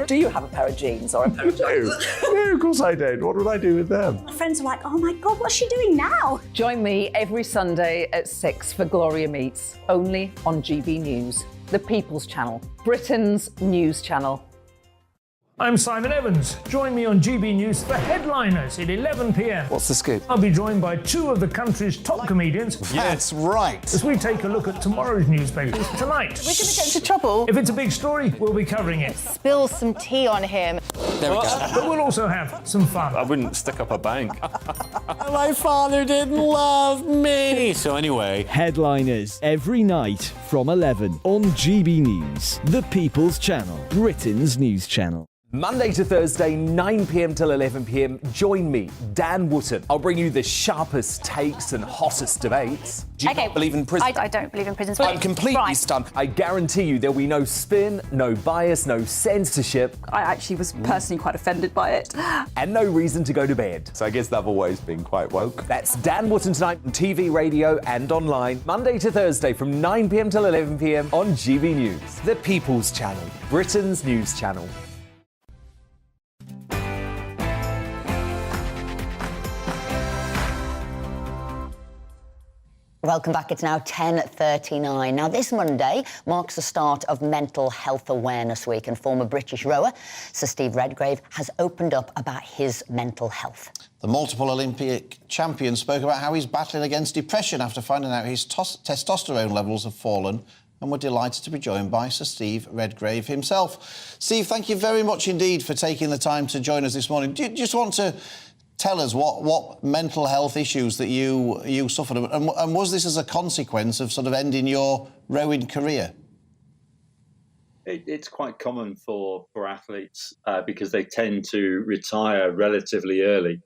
Do you have a pair of jeans or a pair of jeans? No, of course I don't. What would I do with them? My friends are like, oh my God, what's she doing now? Join me every Sunday at 6 for Gloria Meets, only on GB News, the People's Channel, Britain's news channel. I'm Simon Evans. Join me on GB News for Headliners at 11 p.m. What's the scoop? I'll be joined by two of the country's top comedians. That's right. As we take a look at tomorrow's newspapers tonight. We're going to get into trouble. If it's a big story, we'll be covering it. Spill some tea on him. There we go. But we'll also have some fun. I wouldn't stick up a bank. My father didn't love me. So anyway. Headliners every night from 11 on GB News, the People's Channel, Britain's news channel. Monday to Thursday, 9 p.m. till 11 p.m. Join me, Dan Wootton. I'll bring you the sharpest takes and hottest debates. Do you not believe in prison? I don't believe in prisons. I'm completely stunned. I guarantee you there'll be no spin, no bias, no censorship. I actually was personally quite offended by it. And no reason to go to bed. So I guess they've always been quite woke. That's Dan Wootton tonight on TV, radio and online. Monday to Thursday from 9 p.m. till 11 p.m. on GB News. The People's Channel, Britain's news channel. Welcome back. It's now 10:39. Now, this Monday marks the start of Mental Health Awareness Week, and former British rower Sir Steve Redgrave has opened up about his mental health. The multiple Olympic champion spoke about how he's battling against depression after finding out his testosterone levels have fallen, and we're delighted to be joined by Sir Steve Redgrave himself. Steve, thank you very much indeed for taking the time to join us this morning. Do you just want to tell us what mental health issues that you suffered, and was this as a consequence of sort of ending your rowing career? It's quite common for athletes because they tend to retire relatively early,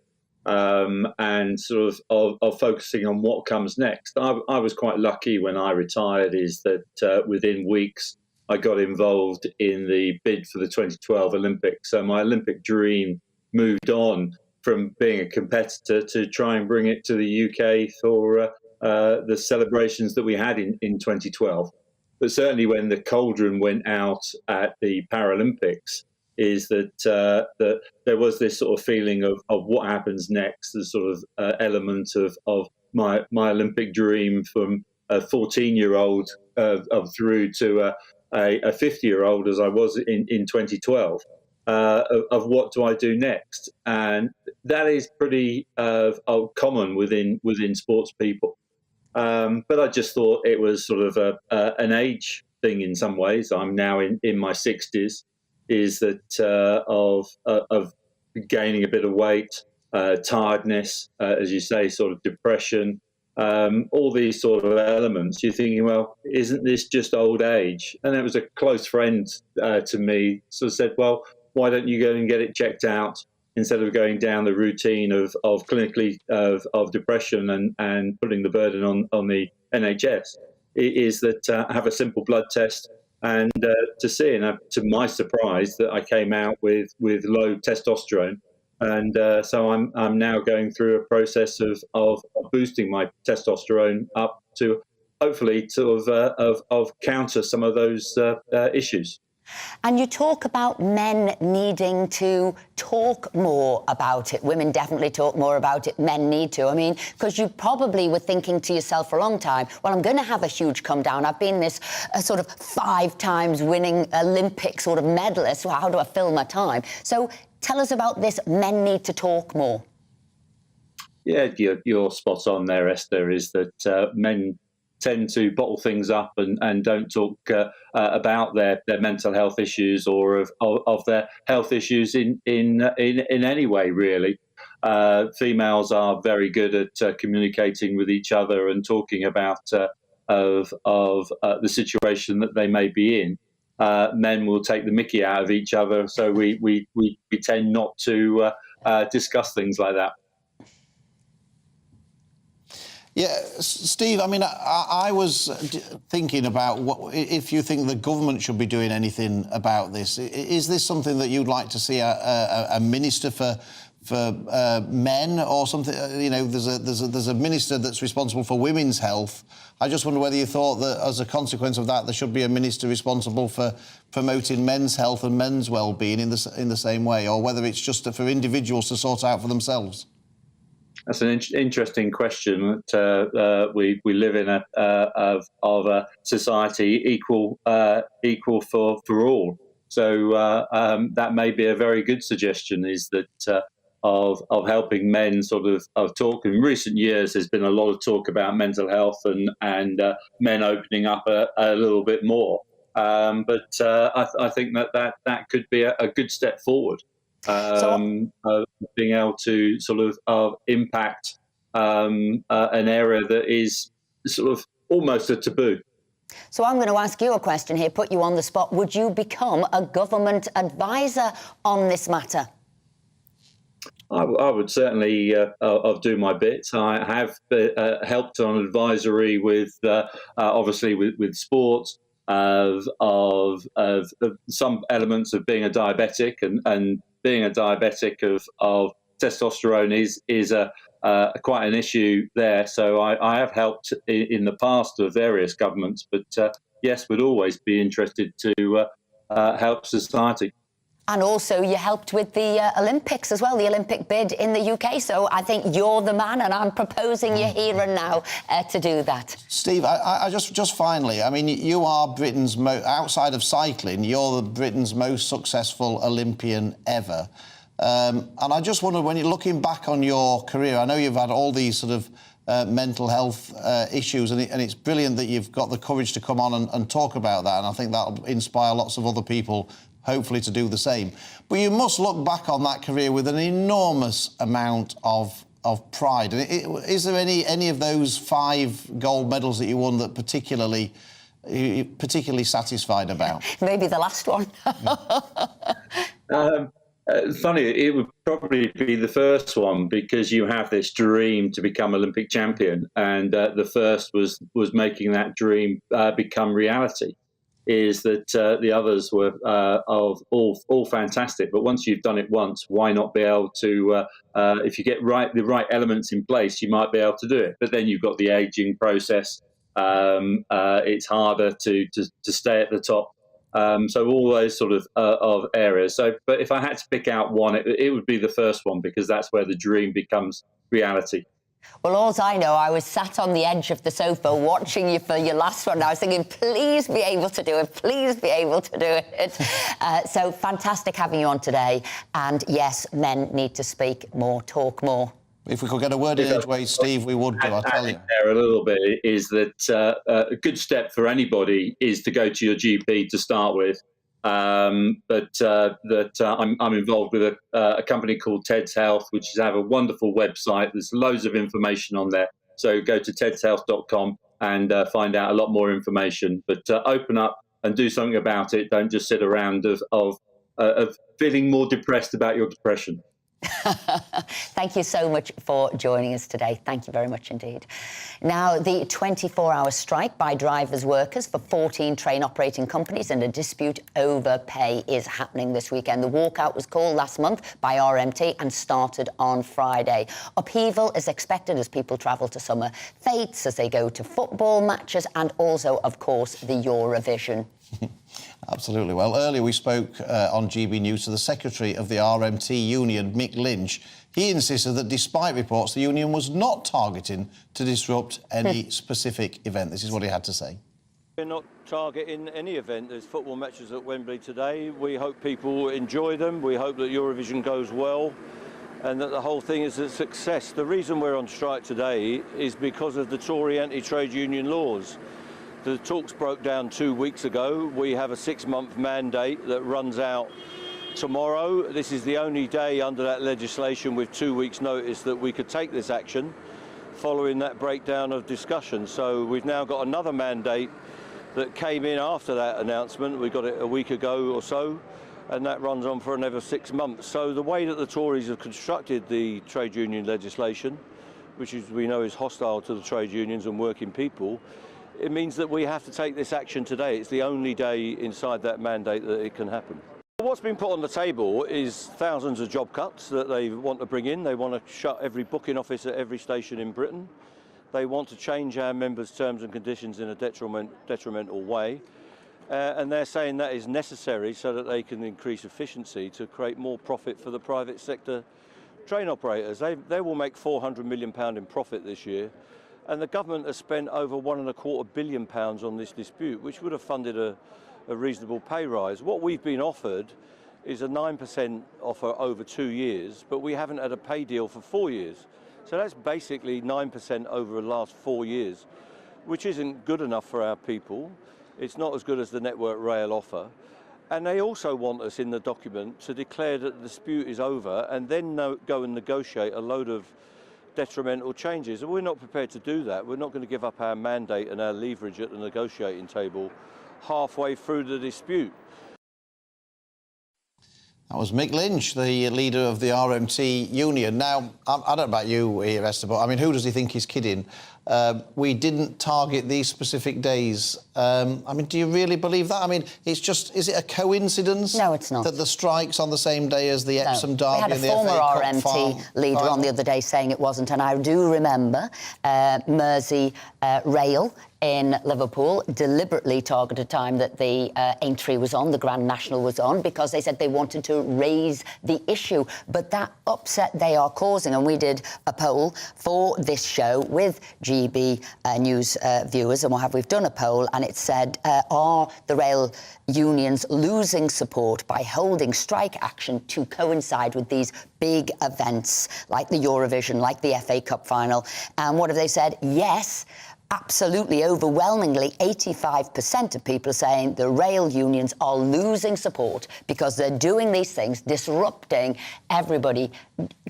and sort of focusing on what comes next. I was quite lucky when I retired, is that within weeks I got involved in the bid for the 2012 Olympics. So my Olympic dream moved on from being a competitor to try and bring it to the UK for the celebrations that we had in 2012. But certainly when the cauldron went out at the Paralympics, is that that there was this sort of feeling of what happens next, the sort of element of my Olympic dream from a 14-year-old through to a 50-year-old as I was in 2012. Of what do I do next, and that is pretty common within sports people. But I just thought it was sort of an age thing in some ways. I'm now in my 60s. Is that of gaining a bit of weight, tiredness, as you say, sort of depression, all these sort of elements. You're thinking, well, isn't this just old age? And it was a close friend to me sort of said, well, why don't you go and get it checked out instead of going down the routine of clinically of depression and putting the burden on the NHS? It is that have a simple blood test and to see. And to my surprise, that I came out with low testosterone, and so I'm now going through a process of boosting my testosterone up to hopefully sort of counter some of those issues. And you talk about men needing to talk more about it. Women definitely talk more about it. Men need to. I mean, because you probably were thinking to yourself for a long time, well, I'm going to have a huge come down. I've been this sort of 5 times winning Olympic sort of medalist. So how do I fill my time? So tell us about this. Men need to talk more. Yeah, you're spot on there, Esther, is that men tend to bottle things up and don't talk about their mental health issues or of their health issues in any way, really. Females are very good at communicating with each other and talking about the situation that they may be in. Men will take the mickey out of each other, so we tend not to discuss things like that. Yeah, Steve, I mean, I was thinking about if you think the government should be doing anything about this. Is this something that you'd like to see a minister for men or something? You know, there's a minister that's responsible for women's health. I just wonder whether you thought that as a consequence of that, there should be a minister responsible for promoting men's health and men's well-being in the same way, or whether it's just for individuals to sort out for themselves. That's an interesting question. That we live in a society equal for all. So that may be a very good suggestion. Is that of helping men sort of talk. In recent years, there's been a lot of talk about mental health and men opening up a little bit more. But I think that could be a good step forward. Being able to sort of impact an area that is sort of almost a taboo. So I'm going to ask you a question here, put you on the spot. Would you become a government advisor on this matter? I would certainly I'll do my bit. I have helped on advisory with obviously with sports, of some elements of being a diabetic and being a diabetic of testosterone is quite an issue there. So I have helped in the past of various governments, but yes, would always be interested to help society. And also you helped with the Olympics as well, the Olympic bid in the UK. So I think you're the man, and I'm proposing you here and now to do that. Steve, I just finally, I mean, you are Britain's, outside of cycling, you're Britain's most successful Olympian ever. And I just wondered, when you're looking back on your career, I know you've had all these sort of mental health issues, and it's brilliant that you've got the courage to come on and talk about that, and I think that'll inspire lots of other people hopefully to do the same. But you must look back on that career with an enormous amount of pride. Is there any of those 5 gold medals that you won that you're particularly satisfied about? Maybe the last one. Funny, it would probably be the first one, because you have this dream to become Olympic champion, and the first was making that dream become reality. Is that the others were all fantastic, but once you've done it once, why not be able to? If you get the right elements in place, you might be able to do it. But then you've got the aging process. It's harder to stay at the top. So all those sort of areas. So, but if I had to pick out one, it would be the first one, because that's where the dream becomes reality. Well, all I know, I was sat on the edge of the sofa watching you for your last one. I was thinking, please be able to do it. Please be able to do it. So fantastic having you on today. And yes, men need to speak more, talk more. If we could get a word in edgeways, Steve, we would do, I tell you. There a little bit is that a good step for anybody is to go to your GP to start with. I'm involved with a company called Ted's Health, which have a wonderful website. There's loads of information on there. So go to tedshealth.com and find out a lot more information. But open up and do something about it. Don't just sit around of feeling more depressed about your depression. Thank you so much for joining us today. Thank you very much indeed. Now, the 24-hour strike by drivers' workers for 14 train operating companies and a dispute over pay is happening this weekend. The walkout was called last month by RMT and started on Friday. Upheaval is expected as people travel to summer fetes, as they go to football matches, and also, of course, the Eurovision. Absolutely. Well, earlier we spoke on GB News to the secretary of the RMT union, Mick Lynch. He insisted that despite reports, the union was not targeting to disrupt any specific event. This is what he had to say. We're not targeting any event. There's football matches at Wembley today. We hope people enjoy them. We hope that Eurovision goes well and that the whole thing is a success. The reason we're on strike today is because of the Tory anti-trade union laws. The talks broke down 2 weeks ago. We have a 6-month mandate that runs out tomorrow. This is the only day under that legislation with 2 weeks' notice that we could take this action following that breakdown of discussion. So we've now got another mandate that came in after that announcement. We got it a week ago or so, and that runs on for another 6 months. So the way that the Tories have constructed the trade union legislation, which we know is hostile to the trade unions and working people, it means that we have to take this action today. It's the only day inside that mandate that it can happen. What's been put on the table is thousands of job cuts that they want to bring in. They want to shut every booking office at every station in Britain. They want to change our members' terms and conditions in a detrimental way. And they're saying that is necessary so that they can increase efficiency to create more profit for the private sector train operators. They will make £400 million in profit this year. And the government has spent over £1.25 billion on this dispute, which would have funded a reasonable pay rise. What we've been offered is a 9% offer over 2 years, but we haven't had a pay deal for 4 years. So that's basically 9% over the last 4 years, which isn't good enough for our people. It's not as good as the Network Rail offer. And they also want us in the document to declare that the dispute is over and then go and negotiate a load of detrimental changes, and we're not prepared to do that. We're not going to give up our mandate and our leverage at the negotiating table halfway through the dispute. That was Mick Lynch, the leader of the RMT union. Now, I don't know about you here, Esther, but I mean, who does he think he's kidding? We didn't target these specific days. I mean, do you really believe that? I mean, it's just, is it a coincidence? No, it's not. That the strike's on the same day as the Epsom Derby and the FA Cup We had a former RMT leader on the other day saying it wasn't, and I do remember Mersey Rail in Liverpool deliberately targeted time that the Aintree was on, the Grand National was on, because they said they wanted to raise the issue. But that upset they are causing, and we did a poll for this show with GB News viewers and what have. We've done a poll, and it said, are the rail unions losing support by holding strike action to coincide with these big events like the Eurovision, like the FA Cup final? And what have they said? Yes. Absolutely, overwhelmingly, 85% of people are saying the rail unions are losing support because they're doing these things, disrupting everybody,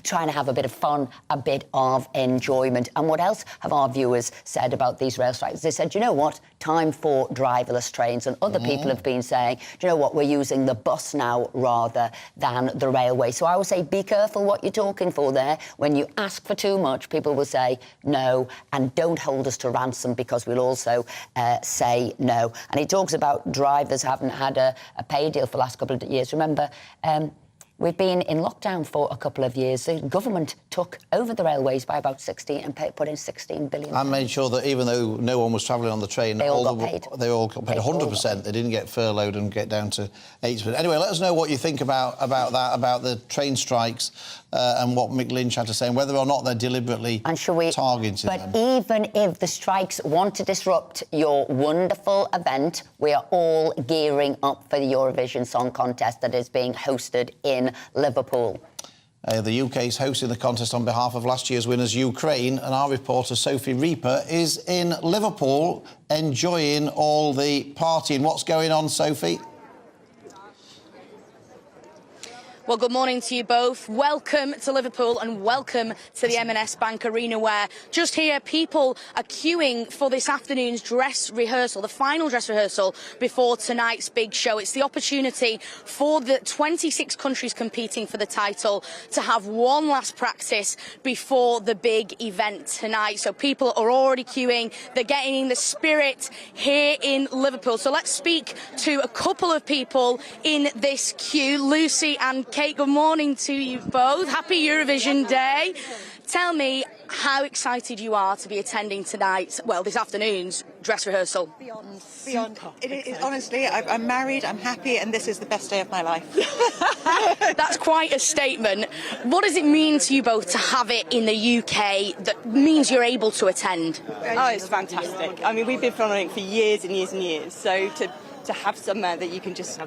trying to have a bit of fun, a bit of enjoyment. And what else have our viewers said about these rail strikes? They said, you know what, time for driverless trains. And other people have been saying, do you know what, we're using the bus now rather than the railway. So I would say be careful what you're talking for there. When you ask for too much, people will say no, and don't hold us to ransom, because we'll also say no. And he talks about drivers haven't had a pay deal for the last couple of years. Remember, we've been in lockdown for a couple of years. The government took over the railways by about 16 and put in 16 billion. And made sure that even though no one was travelling on the train, they all got paid. They all got paid 100%. They didn't get furloughed and get down to 8%. Anyway, let us know what you think about that, about the train strikes and what Mick Lynch had to say, and whether or not they're deliberately targeting them. But even if the strikes want to disrupt your wonderful event, we are all gearing up for the Eurovision Song Contest that is being hosted in Liverpool. The UK is hosting the contest on behalf of last year's winners, Ukraine, and our reporter Sophie Reaper is in Liverpool enjoying all the partying. What's going on, Sophie? Well, good morning to you both. Welcome to Liverpool and welcome to the M&S Bank Arena, where just here people are queuing for this afternoon's dress rehearsal, the final dress rehearsal before tonight's big show. It's the opportunity for the 26 countries competing for the title to have one last practice before the big event tonight. So people are already queuing. They're getting in the spirit here in Liverpool. So let's speak to a couple of people in this queue. Lucy and Kate, good morning to you both. Happy Eurovision Day. Tell me how excited you are to be attending tonight's, well, this afternoon's dress rehearsal. Beyond. Honestly, I'm married, I'm happy, and this is the best day of my life. That's quite a statement. What does it mean to you both to have it in the UK that means you're able to attend? Oh, it's fantastic. I mean, we've been following it for years and years and years, so to have somewhere that you can just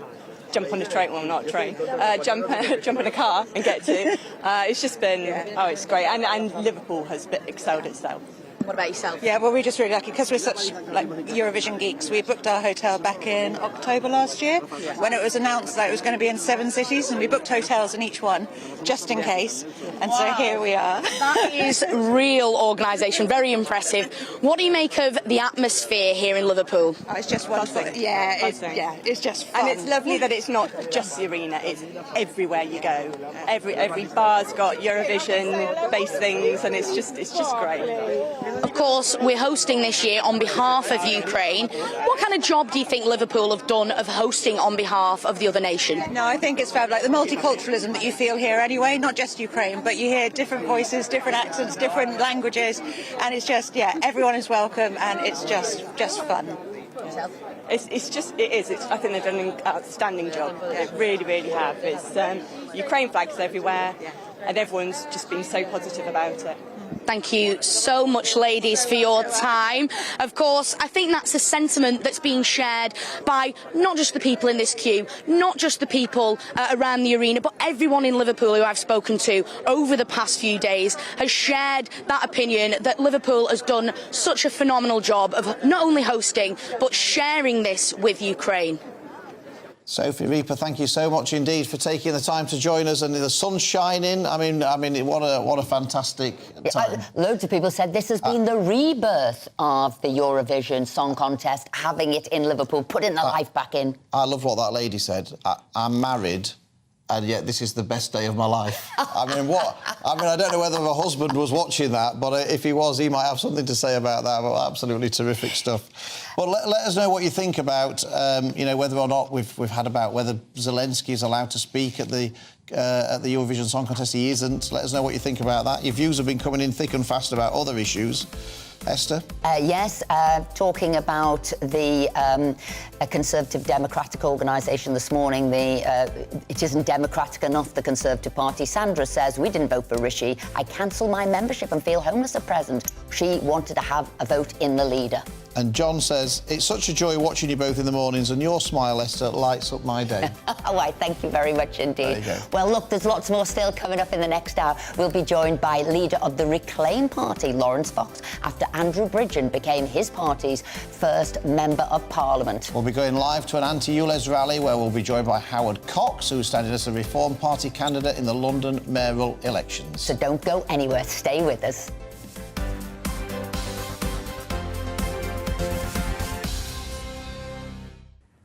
jump on a train, well, not a train, jump in a car and get to. It's just been, it's great. And Liverpool has excelled itself. What about yourself? Yeah, well, we're just really lucky because we're such Eurovision geeks. We booked our hotel back in October last year when it was announced that it was going to be in 7 cities, and we booked hotels in each one just in case. And so here we are. That is real organisation, very impressive. What do you make of the atmosphere here in Liverpool? Oh, it's just wonderful. It's just fun. And it's lovely that it's not just the arena, it's everywhere you go. Every bar's got Eurovision-based things, and it's just great. Of course, we're hosting this year on behalf of Ukraine. What kind of job do you think Liverpool have done of hosting on behalf of the other nation? No, I think it's fab, like the multiculturalism that you feel here anyway, not just Ukraine, but you hear different voices, different accents, different languages, and it's just, everyone is welcome, and it's just fun. Yourself? It is. I think they've done an outstanding job. They really, really have. It's Ukraine flags everywhere, and everyone's just been so positive about it. Thank you so much, ladies, for your time. Of course, I think that's a sentiment that's being shared by not just the people in this queue, not just the people around the arena, but everyone in Liverpool who I've spoken to over the past few days has shared that opinion that Liverpool has done such a phenomenal job of not only hosting, but sharing this with Ukraine. Sophie Reaper, thank you so much indeed for taking the time to join us, and the sun's shining. I mean, what a fantastic time. Loads of people said this has been the rebirth of the Eurovision Song Contest, having it in Liverpool, putting the life back in. I love what that lady said. I'm married, and yet this is the best day of my life. I don't know whether my husband was watching that, but if he was, he might have something to say about that. But absolutely terrific stuff. Well, let us know what you think about, whether or not we've had about whether Zelensky is allowed to speak at the Eurovision Song Contest. He isn't. Let us know what you think about that. Your views have been coming in thick and fast about other issues. Esther? Yes, talking about the a Conservative Democratic organisation this morning, it isn't democratic enough, the Conservative Party. Sandra says, we didn't vote for Rishi. I cancel my membership and feel homeless at present. She wanted to have a vote in the leader. And John says, it's such a joy watching you both in the mornings, and your smile, Esther, lights up my day. Oh, I thank you very much indeed. There you go. Well, look, there's lots more still coming up in the next hour. We'll be joined by leader of the Reclaim Party, Lawrence Fox, after Andrew Bridgen became his party's first Member of Parliament. We'll be going live to an anti-ULEZ rally where we'll be joined by Howard Cox, who's standing as a Reform Party candidate in the London mayoral elections. So don't go anywhere. Stay with us.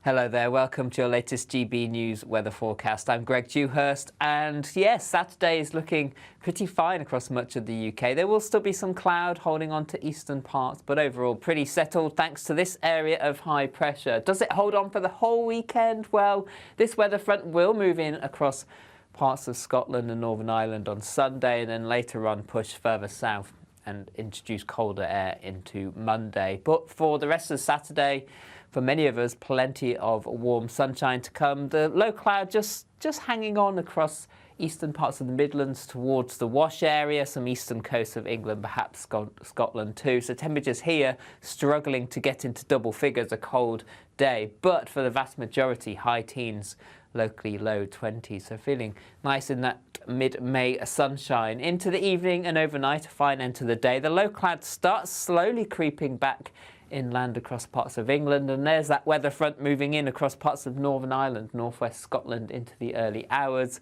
Hello there, welcome to your latest GB News weather forecast. I'm Greg Dewhurst, and yes, Saturday is looking pretty fine across much of the UK. There will still be some cloud holding on to eastern parts, but overall pretty settled thanks to this area of high pressure. Does it hold on for the whole weekend? Well, this weather front will move in across parts of Scotland and Northern Ireland on Sunday, and then later on push further south and introduce colder air into Monday. But for the rest of Saturday, for many of us, plenty of warm sunshine to come. The low cloud just hanging on across eastern parts of the Midlands towards the Wash area, some eastern coast of England, perhaps Scotland too. So temperatures here struggling to get into double figures, a cold day. But for the vast majority, high teens, locally low 20s. So feeling nice in that mid-May sunshine. Into the evening and overnight, a fine end to the day. The low cloud starts slowly creeping back inland across parts of England, and there's that weather front moving in across parts of Northern Ireland, northwest Scotland into the early hours.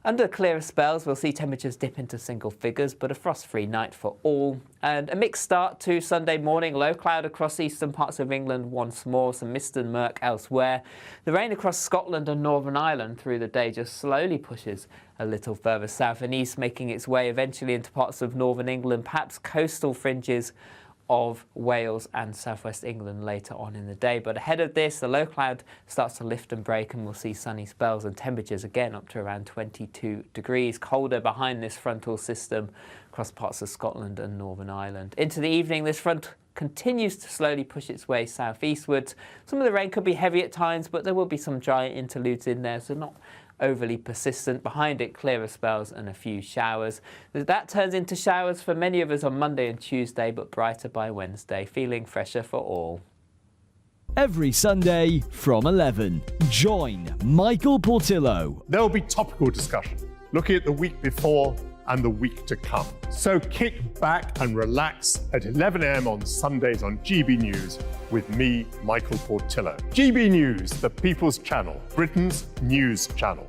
Under clearer spells, we'll see temperatures dip into single figures, but a frost-free night for all. And a mixed start to Sunday morning. Low cloud across eastern parts of England once more, some mist and murk elsewhere. The rain across Scotland and Northern Ireland through the day just slowly pushes a little further south and east, making its way eventually into parts of northern England, perhaps coastal fringes of Wales and southwest England later on in the day. But ahead of this, the low cloud starts to lift and break, and we'll see sunny spells and temperatures again up to around 22 degrees. Colder behind this frontal system across parts of Scotland and Northern Ireland. Into the evening, this front continues to slowly push its way southeastwards. Some of the rain could be heavy at times, but there will be some dry interludes in there, so not overly persistent. Behind it, clearer spells and a few showers. That turns into showers for many of us on Monday and Tuesday, but brighter by Wednesday, feeling fresher for all. Every Sunday from 11, join Michael Portillo. There will be topical discussion, looking at the week before and the week to come. So kick back and relax at 11 a.m. on Sundays on GB News with me, Michael Portillo. GB News, the People's Channel, Britain's news channel.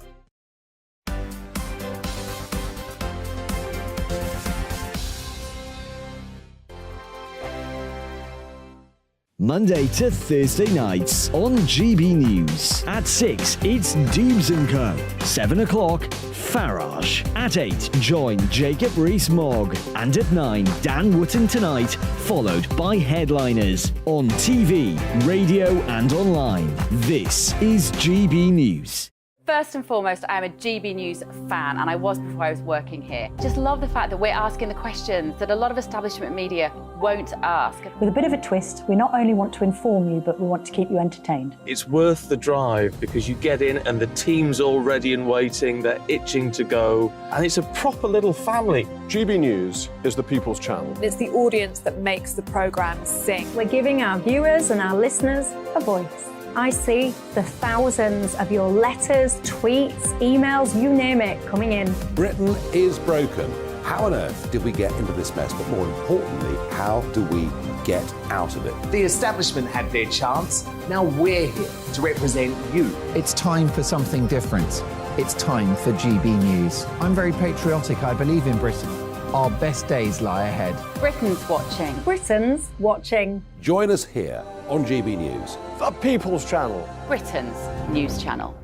Monday to Thursday nights on GB News. At 6, it's Dubes & Co. 7 o'clock, Farage. At 8, join Jacob Rees-Mogg. And at 9, Dan Wootton Tonight, followed by Headliners. On TV, radio and online. This is GB News. First and foremost, I'm a GB News fan, and I was before I was working here. Just love the fact that we're asking the questions that a lot of establishment media won't ask. With a bit of a twist, we not only want to inform you, but we want to keep you entertained. It's worth the drive because you get in and the team's all ready and waiting, they're itching to go, and it's a proper little family. GB News is the People's Channel. It's the audience that makes the programme sing. We're giving our viewers and our listeners a voice. I see the thousands of your letters, tweets, emails, you name it, coming in. Britain is broken. How on earth did we get into this mess? But more importantly, how do we get out of it? The establishment had their chance. Now we're here to represent you. It's time for something different. It's time for GB News. I'm very patriotic. I believe in Britain. Our best days lie ahead. Britain's watching. Britain's watching. Join us here on GB News. The People's Channel. Britain's news channel.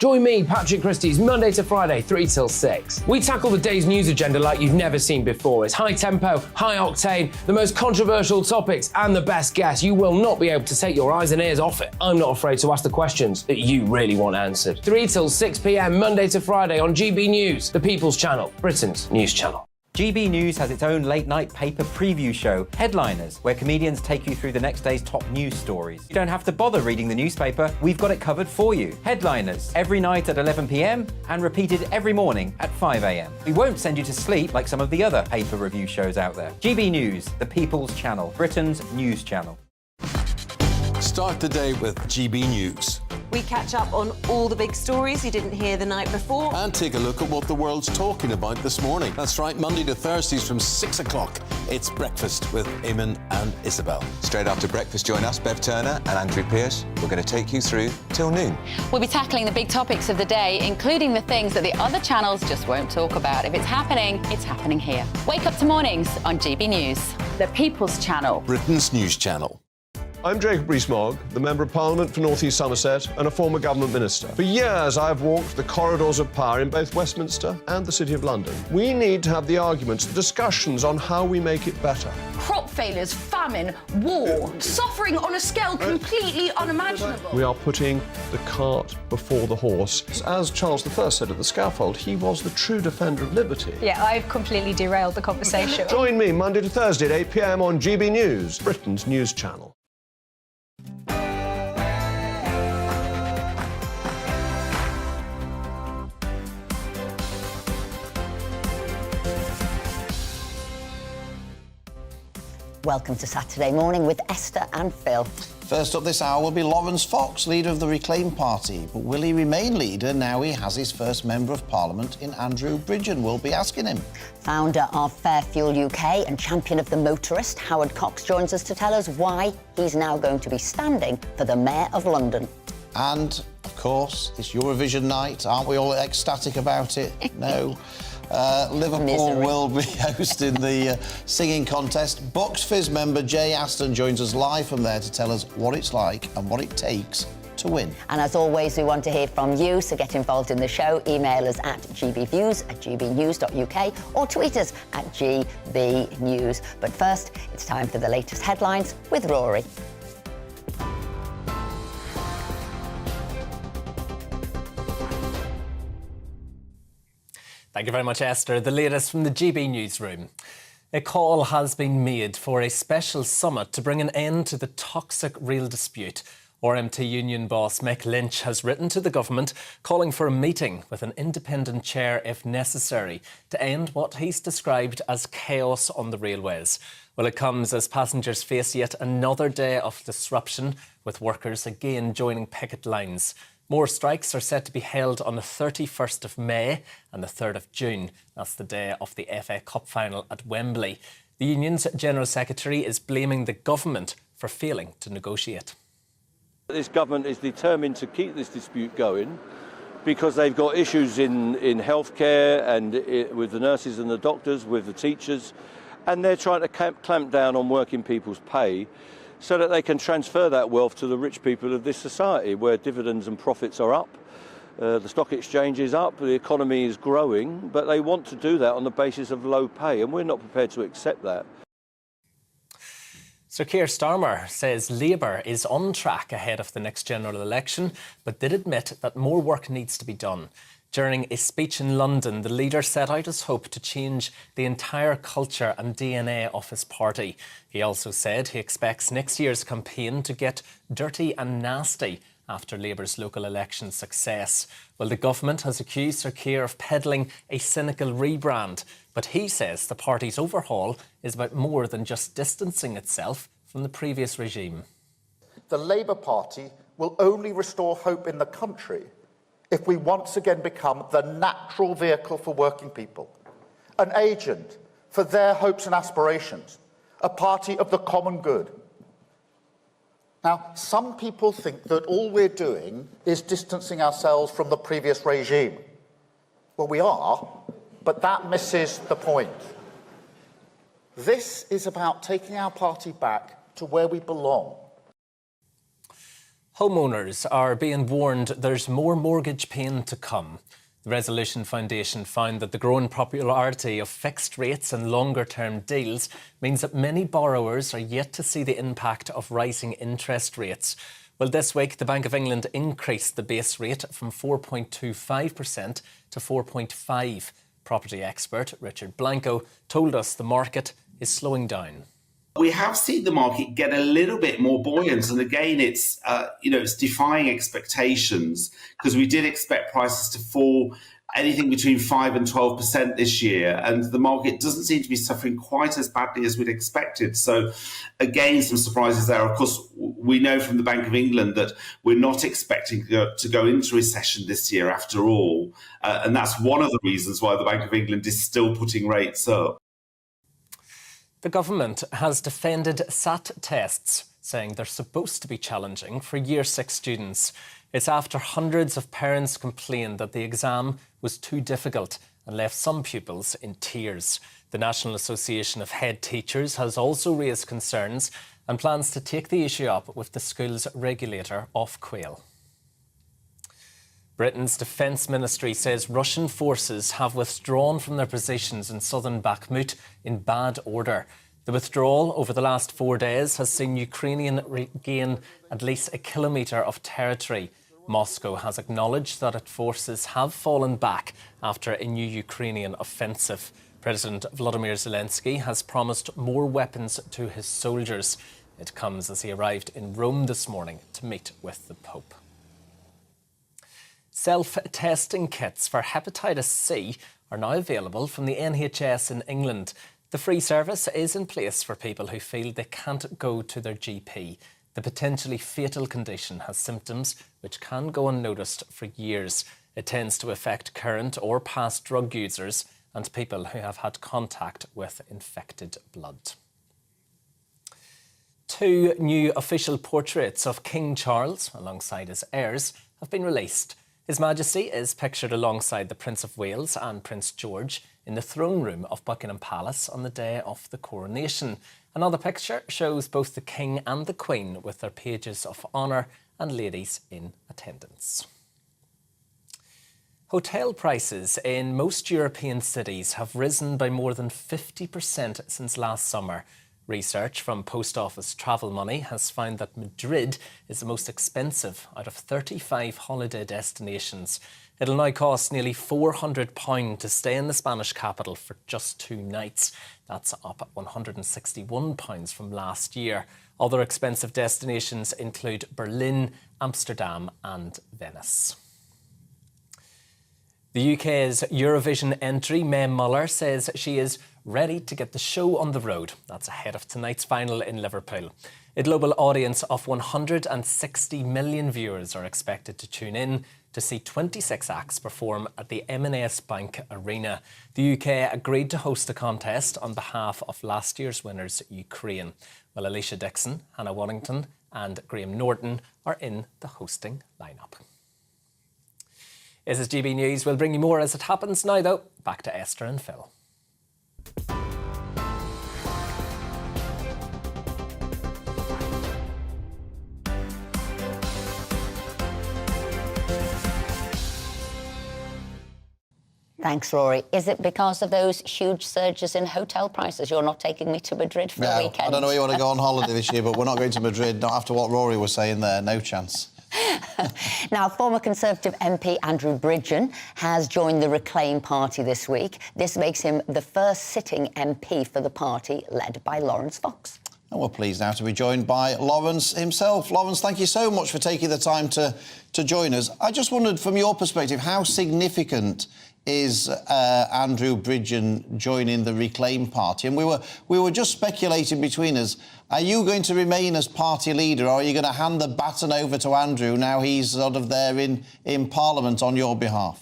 Join me, Patrick Christie's, Monday to Friday, 3 till 6. We tackle the day's news agenda like you've never seen before. It's high tempo, high octane, the most controversial topics, and the best guests. You will not be able to take your eyes and ears off it. I'm not afraid to ask the questions that you really want answered. 3 till 6 p.m, Monday to Friday on GB News, the People's Channel, Britain's news channel. GB News has its own late-night paper preview show, Headliners, where comedians take you through the next day's top news stories. You don't have to bother reading the newspaper, we've got it covered for you. Headliners, every night at 11 p.m. and repeated every morning at 5 a.m. We won't send you to sleep like some of the other paper review shows out there. GB News, the People's Channel, Britain's news channel. Start the day with GB News. We catch up on all the big stories you didn't hear the night before. And take a look at what the world's talking about this morning. That's right, Monday to Thursdays from 6 o'clock. It's Breakfast with Eamon and Isabel. Straight after breakfast, join us, Bev Turner and Andrew Pearce. We're going to take you through till noon. We'll be tackling the big topics of the day, including the things that the other channels just won't talk about. If it's happening here. Wake up to mornings on GB News, the People's Channel. Britain's news channel. I'm Jacob Rees-Mogg, the Member of Parliament for North East Somerset and a former government minister. For years, I've walked the corridors of power in both Westminster and the City of London. We need to have the arguments, the discussions on how we make it better. Crop failures, famine, war, suffering on a scale completely unimaginable. We are putting the cart before the horse. As Charles I said at the scaffold, he was the true defender of liberty. Yeah, I've completely derailed the conversation. Join me Monday to Thursday at 8 p.m. on GB News, Britain's news channel. Welcome to Saturday Morning with Esther and Phil. First up this hour will be Lawrence Fox, leader of the Reclaim Party. But will he remain leader now he has his first Member of Parliament in Andrew Bridgen? We'll be asking him. Founder of Fair Fuel UK and champion of the motorist, Howard Cox, joins us to tell us why he's now going to be standing for the Mayor of London. And, of course, it's Eurovision night. Aren't we all ecstatic about it? No. Liverpool will be hosting the singing contest. Box Fizz member Jay Aston joins us live from there to tell us what it's like and what it takes to win. And as always, we want to hear from you, so get involved in the show. Email us at gbviews@gbnews.uk or tweet us at gbnews. But first, it's time for the latest headlines with Rory. Thank you very much, Esther. The latest from the GB newsroom. A call has been made for a special summit to bring an end to the toxic rail dispute. RMT union boss Mick Lynch has written to the government calling for a meeting with an independent chair if necessary to end what he's described as chaos on the railways. Well, it comes as passengers face yet another day of disruption, with workers again joining picket lines. More strikes are set to be held on the 31st of May and the 3rd of June. That's the day of the FA Cup final at Wembley. The union's General Secretary is blaming the government for failing to negotiate. This government is determined to keep this dispute going because they've got issues in healthcare and with the nurses and the doctors, with the teachers, and they're trying to clamp down on working people's pay so that they can transfer that wealth to the rich people of this society, where dividends and profits are up, the stock exchange is up, the economy is growing, but they want to do that on the basis of low pay, and we're not prepared to accept that. Sir Keir Starmer says Labour is on track ahead of the next general election, but did admit that more work needs to be done. During a speech in London, the leader set out his hope to change the entire culture and DNA of his party. He also said he expects next year's campaign to get dirty and nasty after Labour's local election success. Well, the government has accused Sir Keir of peddling a cynical rebrand, but he says the party's overhaul is about more than just distancing itself from the previous regime. The Labour Party will only restore hope in the country if we once again become the natural vehicle for working people, an agent for their hopes and aspirations, a party of the common good. Now, some people think that all we're doing is distancing ourselves from the previous regime. Well, we are, but that misses the point. This is about taking our party back to where we belong. Homeowners are being warned there's more mortgage pain to come. The Resolution Foundation found that the growing popularity of fixed rates and longer-term deals means that many borrowers are yet to see the impact of rising interest rates. Well, this week, the Bank of England increased the base rate from 4.25% to 4.5%. Property expert Richard Blanco told us the market is slowing down. We have seen the market get a little bit more buoyant, and again, it's it's defying expectations, because we did expect prices to fall anything between 5 and 12% this year, and the market doesn't seem to be suffering quite as badly as we'd expected. So, again, some surprises there. Of course, we know from the Bank of England that we're not expecting to go into recession this year after all, and that's one of the reasons why the Bank of England is still putting rates up. The government has defended SAT tests, saying they're supposed to be challenging for Year 6 students. It's after hundreds of parents complained that the exam was too difficult and left some pupils in tears. The National Association of Head Teachers has also raised concerns and plans to take the issue up with the school's regulator, Ofquail. Britain's Defence Ministry says Russian forces have withdrawn from their positions in southern Bakhmut in bad order. The withdrawal over the last 4 days has seen Ukrainian regain at least a kilometre of territory. Moscow has acknowledged that its forces have fallen back after a new Ukrainian offensive. President Volodymyr Zelensky has promised more weapons to his soldiers. It comes as he arrived in Rome this morning to meet with the Pope. Self-testing kits for hepatitis C are now available from the NHS in England. The free service is in place for people who feel they can't go to their GP. The potentially fatal condition has symptoms which can go unnoticed for years. It tends to affect current or past drug users and people who have had contact with infected blood. 2 new official portraits of King Charles, alongside his heirs, have been released. His Majesty is pictured alongside the Prince of Wales and Prince George in the throne room of Buckingham Palace on the day of the coronation. Another picture shows both the King and the Queen with their pages of honour and ladies in attendance. Hotel prices in most European cities have risen by more than 50% since last summer. Research from Post Office Travel Money has found that Madrid is the most expensive out of 35 holiday destinations. It'll now cost nearly £400 to stay in the Spanish capital for just 2 nights. That's up £161 from last year. Other expensive destinations include Berlin, Amsterdam and Venice. The UK's Eurovision entry, Mae Muller, says she is ready to get the show on the road. That's ahead of tonight's final in Liverpool. A global audience of 160 million viewers are expected to tune in to see 26 acts perform at the M&S Bank Arena. The UK agreed to host the contest on behalf of last year's winners, Ukraine. Well, Alicia Dixon, Hannah Waddington and Graham Norton are in the hosting lineup. This is GB News. We'll bring you more as it happens. Now, though, back to Esther and Phil. Thanks, Rory. Is it because of those huge surges in hotel prices you're not taking me to Madrid for a weekend? I don't know where you want to go on holiday this year, but we're not going to Madrid, not after what Rory was saying there. No chance. Now, former Conservative MP Andrew Bridgen has joined the Reclaim Party this week. This makes him the first sitting MP for the party, led by Lawrence Fox. And we're pleased now to be joined by Lawrence himself. Lawrence, thank you so much for taking the time to join us. I just wondered, from your perspective, how significant is Andrew Bridgen joining the Reclaim Party? And we were just speculating between us, are you going to remain as party leader, or are you going to hand the baton over to Andrew now he's sort of there in Parliament on your behalf?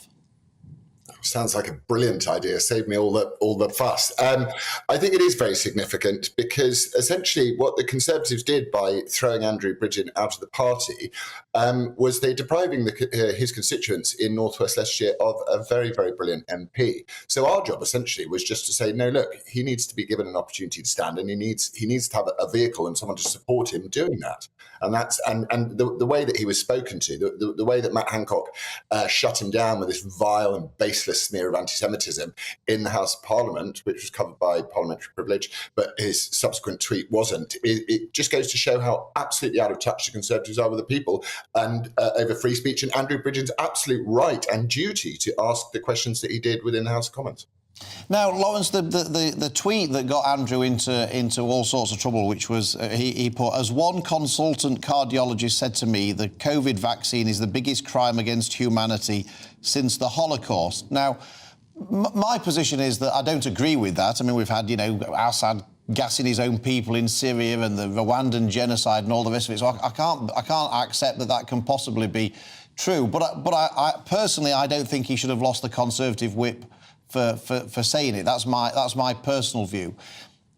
Sounds like a brilliant idea. Save me all the fuss. I think it is very significant because essentially what the Conservatives did by throwing Andrew Bridgen out of the party was they depriving his constituents in North West Leicestershire of a very, very brilliant MP. So our job essentially was just to say, no, look, he needs to be given an opportunity to stand, and he needs to have a vehicle and someone to support him doing that. And that's and the way that he was spoken to, the way that Matt Hancock shut him down with this vile and baseless baseless smear of anti-Semitism in the House of Parliament, which was covered by parliamentary privilege, but his subsequent tweet wasn't. It just goes to show how absolutely out of touch the Conservatives are with the people and over free speech, and Andrew Bridgen's absolute right and duty to ask the questions that he did within the House of Commons. Now, Lawrence, the tweet that got Andrew into all sorts of trouble, which was, he put, as one consultant cardiologist said to me, the COVID vaccine is the biggest crime against humanity since the Holocaust. Now, my position is that I don't agree with that. I mean, we've had, Assad gassing his own people in Syria and the Rwandan genocide and all the rest of it. So I can't accept that can possibly be true. But I personally, I don't think he should have lost the Conservative whip for saying it. That's my personal view.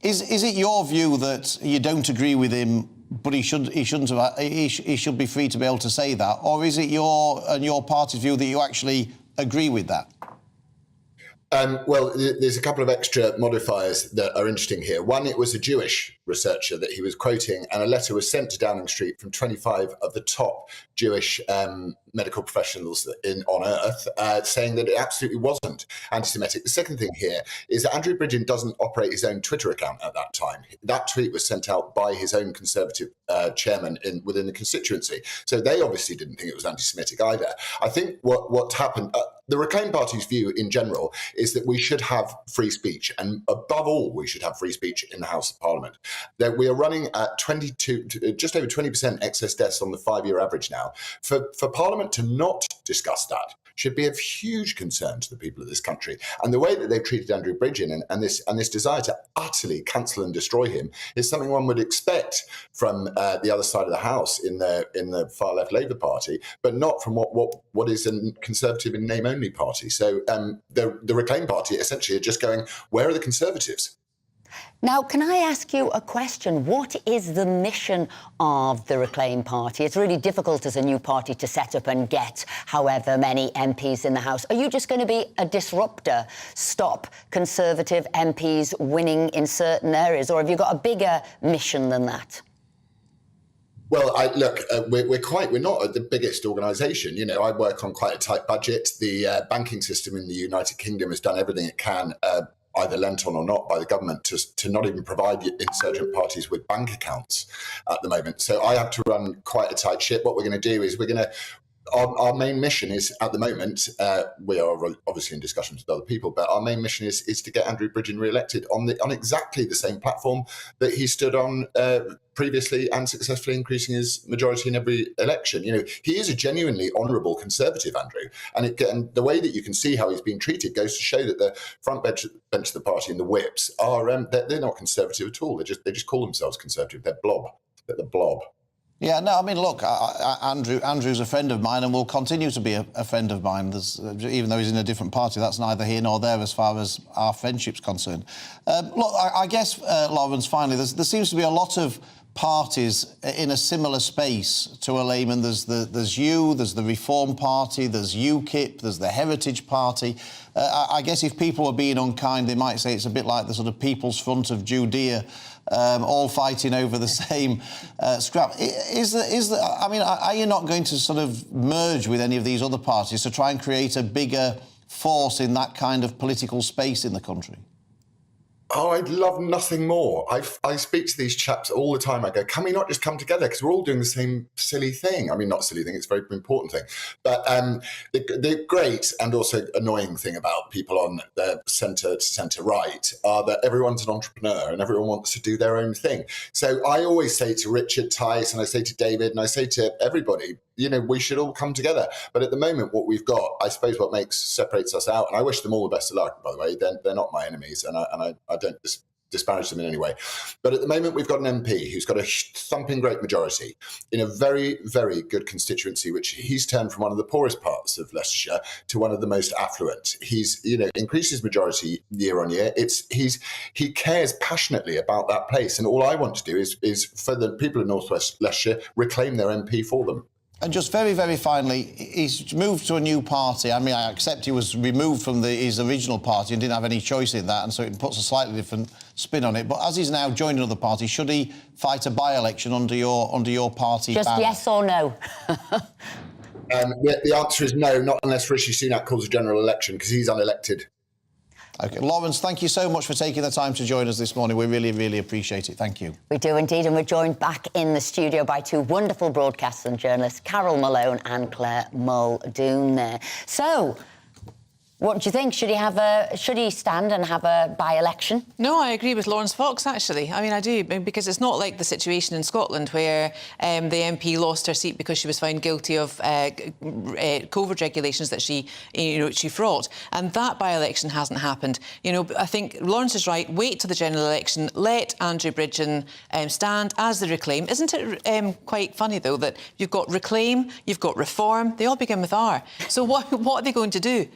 Is it your view that you don't agree with him, but he should be free to be able to say that, or is it your party's view that you actually agree with that? Well, there's a couple of extra modifiers that are interesting here. One, it was a Jewish researcher that he was quoting, and a letter was sent to Downing Street from 25 of the top Jewish medical professionals on earth, saying that it absolutely wasn't anti-Semitic. The second thing here is that Andrew Bridgen doesn't operate his own Twitter account at that time. That tweet was sent out by his own Conservative chairman within the constituency. So they obviously didn't think it was anti-Semitic either. I think what happened... the Reclaim Party's view in general is that we should have free speech, and above all, we should have free speech in the House of Parliament. That we are running at just over 20% excess deaths on the 5-year average now. For Parliament to not discuss that should be of huge concern to the people of this country. And the way that they've treated Andrew Bridgen and this desire to utterly cancel and destroy him is something one would expect from the other side of the House in the far left Labour Party, but not from what is a Conservative in name only party. So the Reclaim Party essentially are just going, where are the Conservatives? Now, can I ask you a question? What is the mission of the Reclaim Party? It's really difficult as a new party to set up and get however many MPs in the House. Are you just going to be a disruptor, stop Conservative MPs winning in certain areas, or have you got a bigger mission than that? Well, we're not the biggest organisation. I work on quite a tight budget. The banking system in the United Kingdom has done everything it can, either lent on or not by the government, to not even provide insurgent parties with bank accounts at the moment. So I have to run quite a tight ship. What we're going to do is our main mission is, at the moment, we are obviously in discussions with other people, but our main mission is to get Andrew Bridgen re-elected on exactly the same platform that he stood on previously and successfully increasing his majority in every election. He is a genuinely honourable Conservative, Andrew, and the way that you can see how he's been treated goes to show that the front bench of the party and the whips are they're not Conservative at all. They just call themselves Conservative. They're the blob. Yeah, no, I mean, look, Andrew's a friend of mine and will continue to be a friend of mine. Even though he's in a different party, that's neither here nor there as far as our friendship's concerned. Look, I guess, Lawrence, finally, there seems to be a lot of parties in a similar space to a layman. There's you, there's the Reform Party, there's UKIP, there's the Heritage Party. I guess if people are being unkind, they might say it's a bit like the sort of People's Front of Judea, all fighting over the same scrap. Are you not going to sort of merge with any of these other parties to try and create a bigger force in that kind of political space in the country? Oh, I'd love nothing more. I speak to these chaps all the time. I go, can we not just come together? Because we're all doing the same silly thing. I mean, not silly thing, it's a very important thing. But the great and also annoying thing about people on the centre to centre-right are that everyone's an entrepreneur and everyone wants to do their own thing. So I always say to Richard Tice and I say to David and I say to everybody, we should all come together. But at the moment, what we've got, I suppose what separates us out, and I wish them all the best of luck, by the way, they're not my enemies, and I don't disparage them in any way. But at the moment, we've got an MP who's got a thumping great majority in a very, very good constituency, which he's turned from one of the poorest parts of Leicestershire to one of the most affluent. He's, increased his majority year on year. He cares passionately about that place. And all I want to do is for the people of North West Leicestershire, reclaim their MP for them. And just very, very finally, he's moved to a new party. I mean, I accept he was removed from his original party and didn't have any choice in that, and so it puts a slightly different spin on it. But as he's now joined another party, should he fight a by-election under your party Just banner? yes or no? The answer is no, not unless Rishi Sunak calls a general election, because he's unelected. OK, Lawrence, thank you so much for taking the time to join us this morning. We really, really appreciate it. Thank you. We do indeed, and we're joined back in the studio by two wonderful broadcasters and journalists, Carol Malone and Claire Muldoon there. So, what do you think? Should he stand and have a by-election? No, I agree with Lawrence Fox, actually. I mean, I do, because it's not like the situation in Scotland where the MP lost her seat because she was found guilty of COVID regulations that she fraught. And that by-election hasn't happened. I think Lawrence is right. Wait till the general election. Let Andrew Bridgen stand as the Reclaim. Isn't it quite funny, though, that you've got Reclaim, you've got Reform, they all begin with R. So what are they going to do?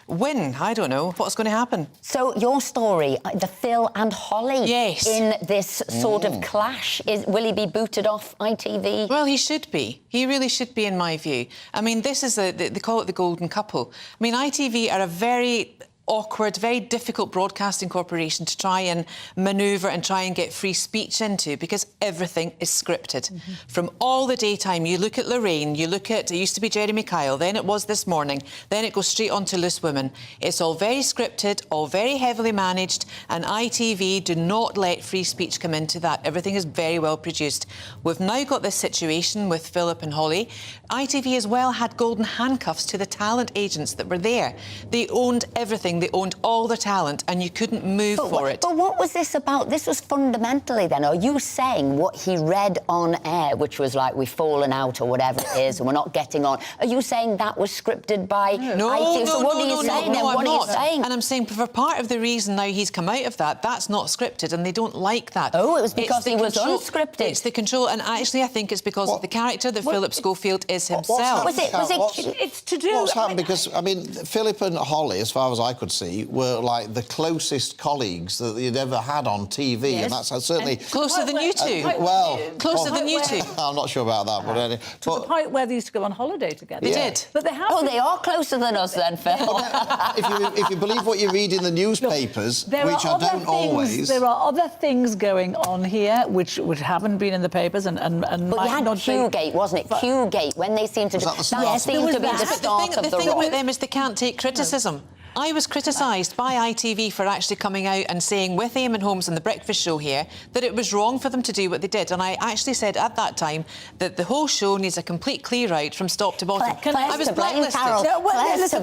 Win? I don't know. What's going to happen? So your story, the Phil and Holly in this sort of clash, will he be booted off ITV? Well, he should be. He really should be, in my view. I mean, this is they call it the golden couple. I mean, ITV are a very awkward, very difficult broadcasting corporation to try and manoeuvre and try and get free speech into, because everything is scripted. From all the daytime, you look at Lorraine, you look at, it used to be Jeremy Kyle, then it was This Morning, then it goes straight on to Loose Women. It's all very scripted, all very heavily managed, and ITV do not let free speech come into that. Everything is very well produced. We've now got this situation with Philip and Holly. ITV as well had golden handcuffs to the talent agents that were there. They owned everything. They owned all the talent, and you couldn't move for it. But what was this about? This was fundamentally then, are you saying what he read on air, which was like, we've fallen out or whatever it is, and we're not getting on, are you saying that was scripted by ITV? So what are you saying then? What are you saying? And I'm saying for part of the reason now he's come out of that's not scripted, and they don't like that. Oh, it was because he was unscripted. It's the control, and actually I think it's because of the character that Philip Schofield is himself. It's to do... What's happened? Because, I mean, Philip and Holly, as far as I could see, were like the closest colleagues that you'd ever had on TV, and that's certainly... Closer than you two. Closer than you two. I'm not sure about that, but anyway... To the point where they used to go on holiday together. They did. But they have... Oh, they are closer than us then, Phil. if you believe what you read in the newspapers, which I don't always... There are other things going on here which haven't been in the papers and But you had Qgate, wasn't it? Qgate, when they seemed to... That seemed to be the start of the thing about them is they can't take criticism. I was criticised by ITV for actually coming out and saying with Eamon Holmes and The Breakfast Show here that it was wrong for them to do what they did. And I actually said at that time that the whole show needs a complete clear out from top to bottom. I was blacklisted.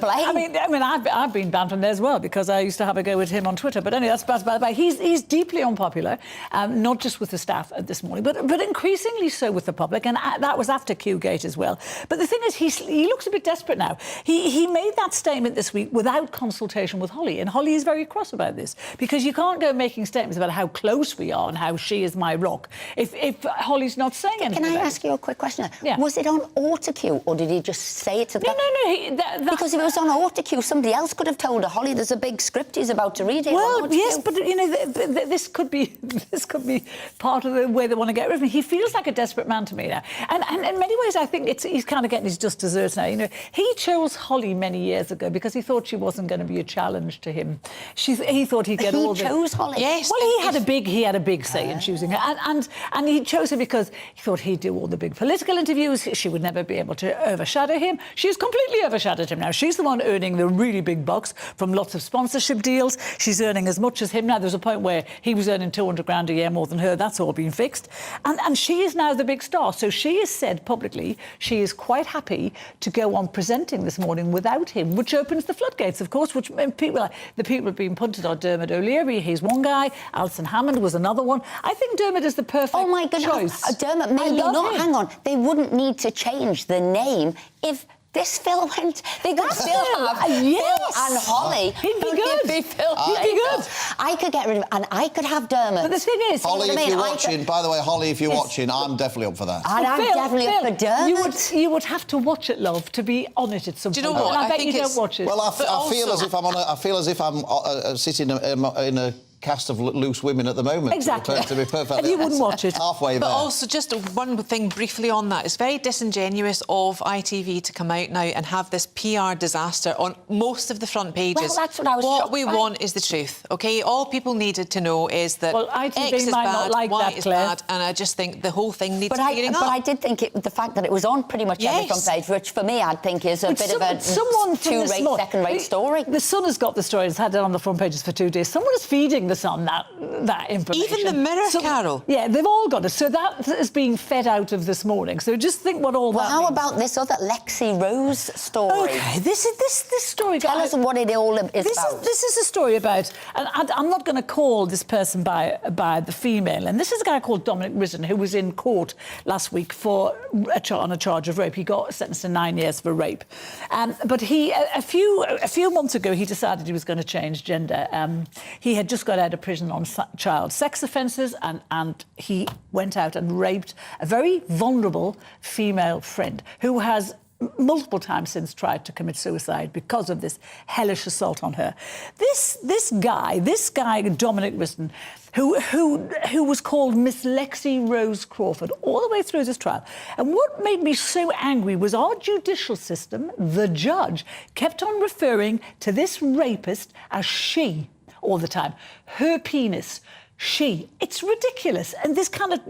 I mean, I've been banned from there as well because I used to have a go with him on Twitter. But anyway, that's by the way. He's deeply unpopular, not just with the staff This Morning, but increasingly so with the public. And that was after Qgate as well. But the thing is, he looks a bit desperate now. He made that statement this week without consultation with Holly, and Holly is very cross about this because you can't go making statements about how close we are and how she is my rock if Holly's not saying anything. Can I ask you a quick question? Yeah. Was it on autocue or did he just say it to the... No. Because if it was on autocue, somebody else could have told her, Holly, there's a big script he's about to read. Well, yes, but this could be part of the way they want to get rid of him. He feels like a desperate man to me now, and in many ways I think he's kind of getting his just desserts now. He chose Holly many years ago because he thought she wasn't going to be a challenge to him. He thought he'd get all the... He chose Holly? Yes. Well, he had a big say in choosing her. And he chose her because he thought he'd do all the big political interviews. She would never be able to overshadow him. She's completely overshadowed him now. She's the one earning the really big bucks from lots of sponsorship deals. She's earning as much as him now. There's a point where he was earning 200 grand a year more than her. That's all been fixed. And she is now the big star. So she has said publicly she is quite happy to go on presenting This Morning without him, which opens the floodgates, of course, which the people have been punted on. Dermot O'Leary, he's one guy. Alison Hammond was another one. I think Dermot is the perfect choice. Oh, my goodness. Dermot, maybe not. Hang on. They wouldn't need to change the name if... This Phil went... They could still have Phil and Holly. He'd be good. He'd be good. I could get rid of... And I could have Dermot. But the thing is... Holly, if you're watching... By the way, Holly, if you're watching, I'm definitely up for that. And I'm definitely up for Dermot. You would have to watch it, love, to be on it at some point. Do you know what? I bet you don't watch it. Well, I feel as if I'm sitting in a cast of Loose Women at the moment. Exactly. To be perfectly And you wouldn't watch it. Halfway But there. also, just one thing briefly on that. It's very disingenuous of ITV to come out now and have this PR disaster on most of the front pages. Well, that's what I was What shocked we by. want is the truth, OK? All people needed to know is that ITV X is might bad, not like Y that, is Claire. bad, and I just think the whole thing needs But clearing up. I did think the fact that it was on pretty much every front page, which for me, I'd think is a bit of a two-rate, second-rate story. The Sun has got the story. It's had it on the front pages for 2 days. Someone is feeding the Sun that information. Even the Mirror, Carol. Yeah, they've all got it. So that is being fed out of this morning. So just think what all that How means. about this other Lexi Rose story? OK, this story... Tell us what it all is about. This is a story about... And I'm not going to call this person by the female. And this is a guy called Dominic Risen, who was in court last week on a charge of rape. He got sentenced to 9 years for rape. But a few months ago, he decided he was going to change gender. He had just got out of prison on child sex offences, and he went out and raped a very vulnerable female friend who has multiple times since tried to commit suicide because of this hellish assault on her. This guy, Dominic Risen, who was called Miss Lexi Rose Crawford all the way through this trial. And what made me so angry was our judicial system, the judge, kept on referring to this rapist as she all the time. Her penis. She. It's ridiculous. And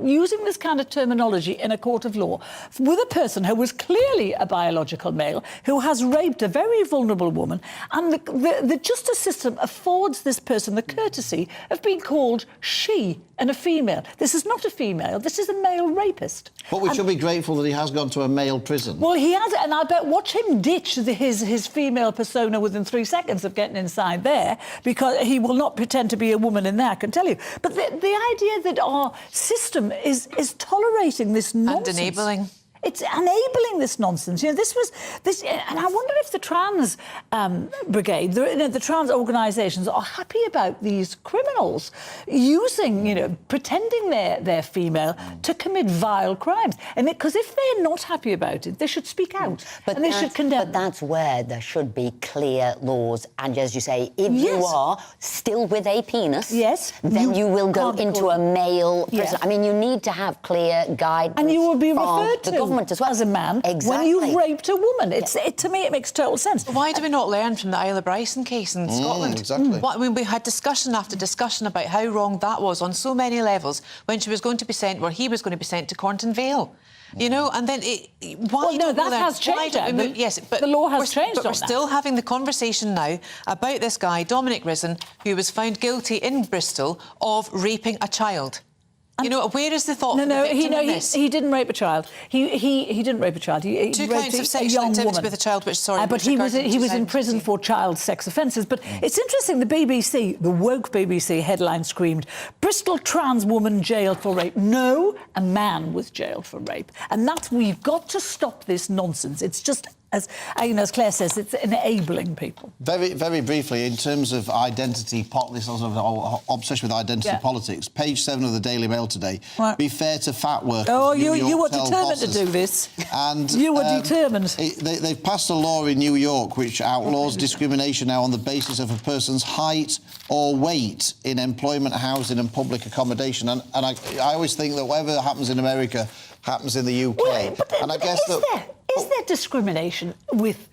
using this kind of terminology in a court of law with a person who was clearly a biological male, who has raped a very vulnerable woman, and the justice system affords this person the courtesy of being called she and a female. This is not a female, this is a male rapist. But we should be grateful that he has gone to a male prison. Well, he has, and I bet watch him ditch his female persona within 3 seconds of getting inside there, because he will not pretend to be a woman in there, I can tell you. But the idea that our system is tolerating this nonsense... And enabling. It's enabling this nonsense. You know, and I wonder if the trans brigade, the trans organisations are happy about these criminals using, pretending they're female to commit vile crimes. And because if they're not happy about it, they should speak out and they should condemn. But that's where there should be clear laws. And as you say, if you are still with a penis, then you will go into a male prison. I mean, you need to have clear guidance. And you will be referred to as well as a man when you've raped a woman. To me, it makes total sense. Why do we not learn from the Isle of Bryson case in Scotland? Exactly. We had discussion after discussion about how wrong that was on so many levels when she was going to be sent, he was going to be sent to Cornton Vale. And then that has changed. But the law has changed. But we're still having the conversation now about this guy, Dominic Risen, who was found guilty in Bristol of raping a child. Where is the thought for the victim in this? He didn't rape a child. He didn't rape a child. He 2 raped counts of sexual activity with a child, but he was in prison for child sex offences. But it's interesting. The BBC, the woke BBC headline screamed, "Bristol trans woman jailed for rape." No, a man was jailed for rape, and we've got to stop this nonsense. It's just. As Claire says, it's enabling people. Very, very briefly, in terms of identity, this sort of obsession with identity politics, page 7 of the Daily Mail today, be fair to fat workers. Oh, you were determined to do this. And you were determined. They've passed a law in New York which outlaws discrimination now on the basis of a person's height or weight in employment, housing and public accommodation. And I always think that whatever happens in America happens in the UK. And I guess is there discrimination with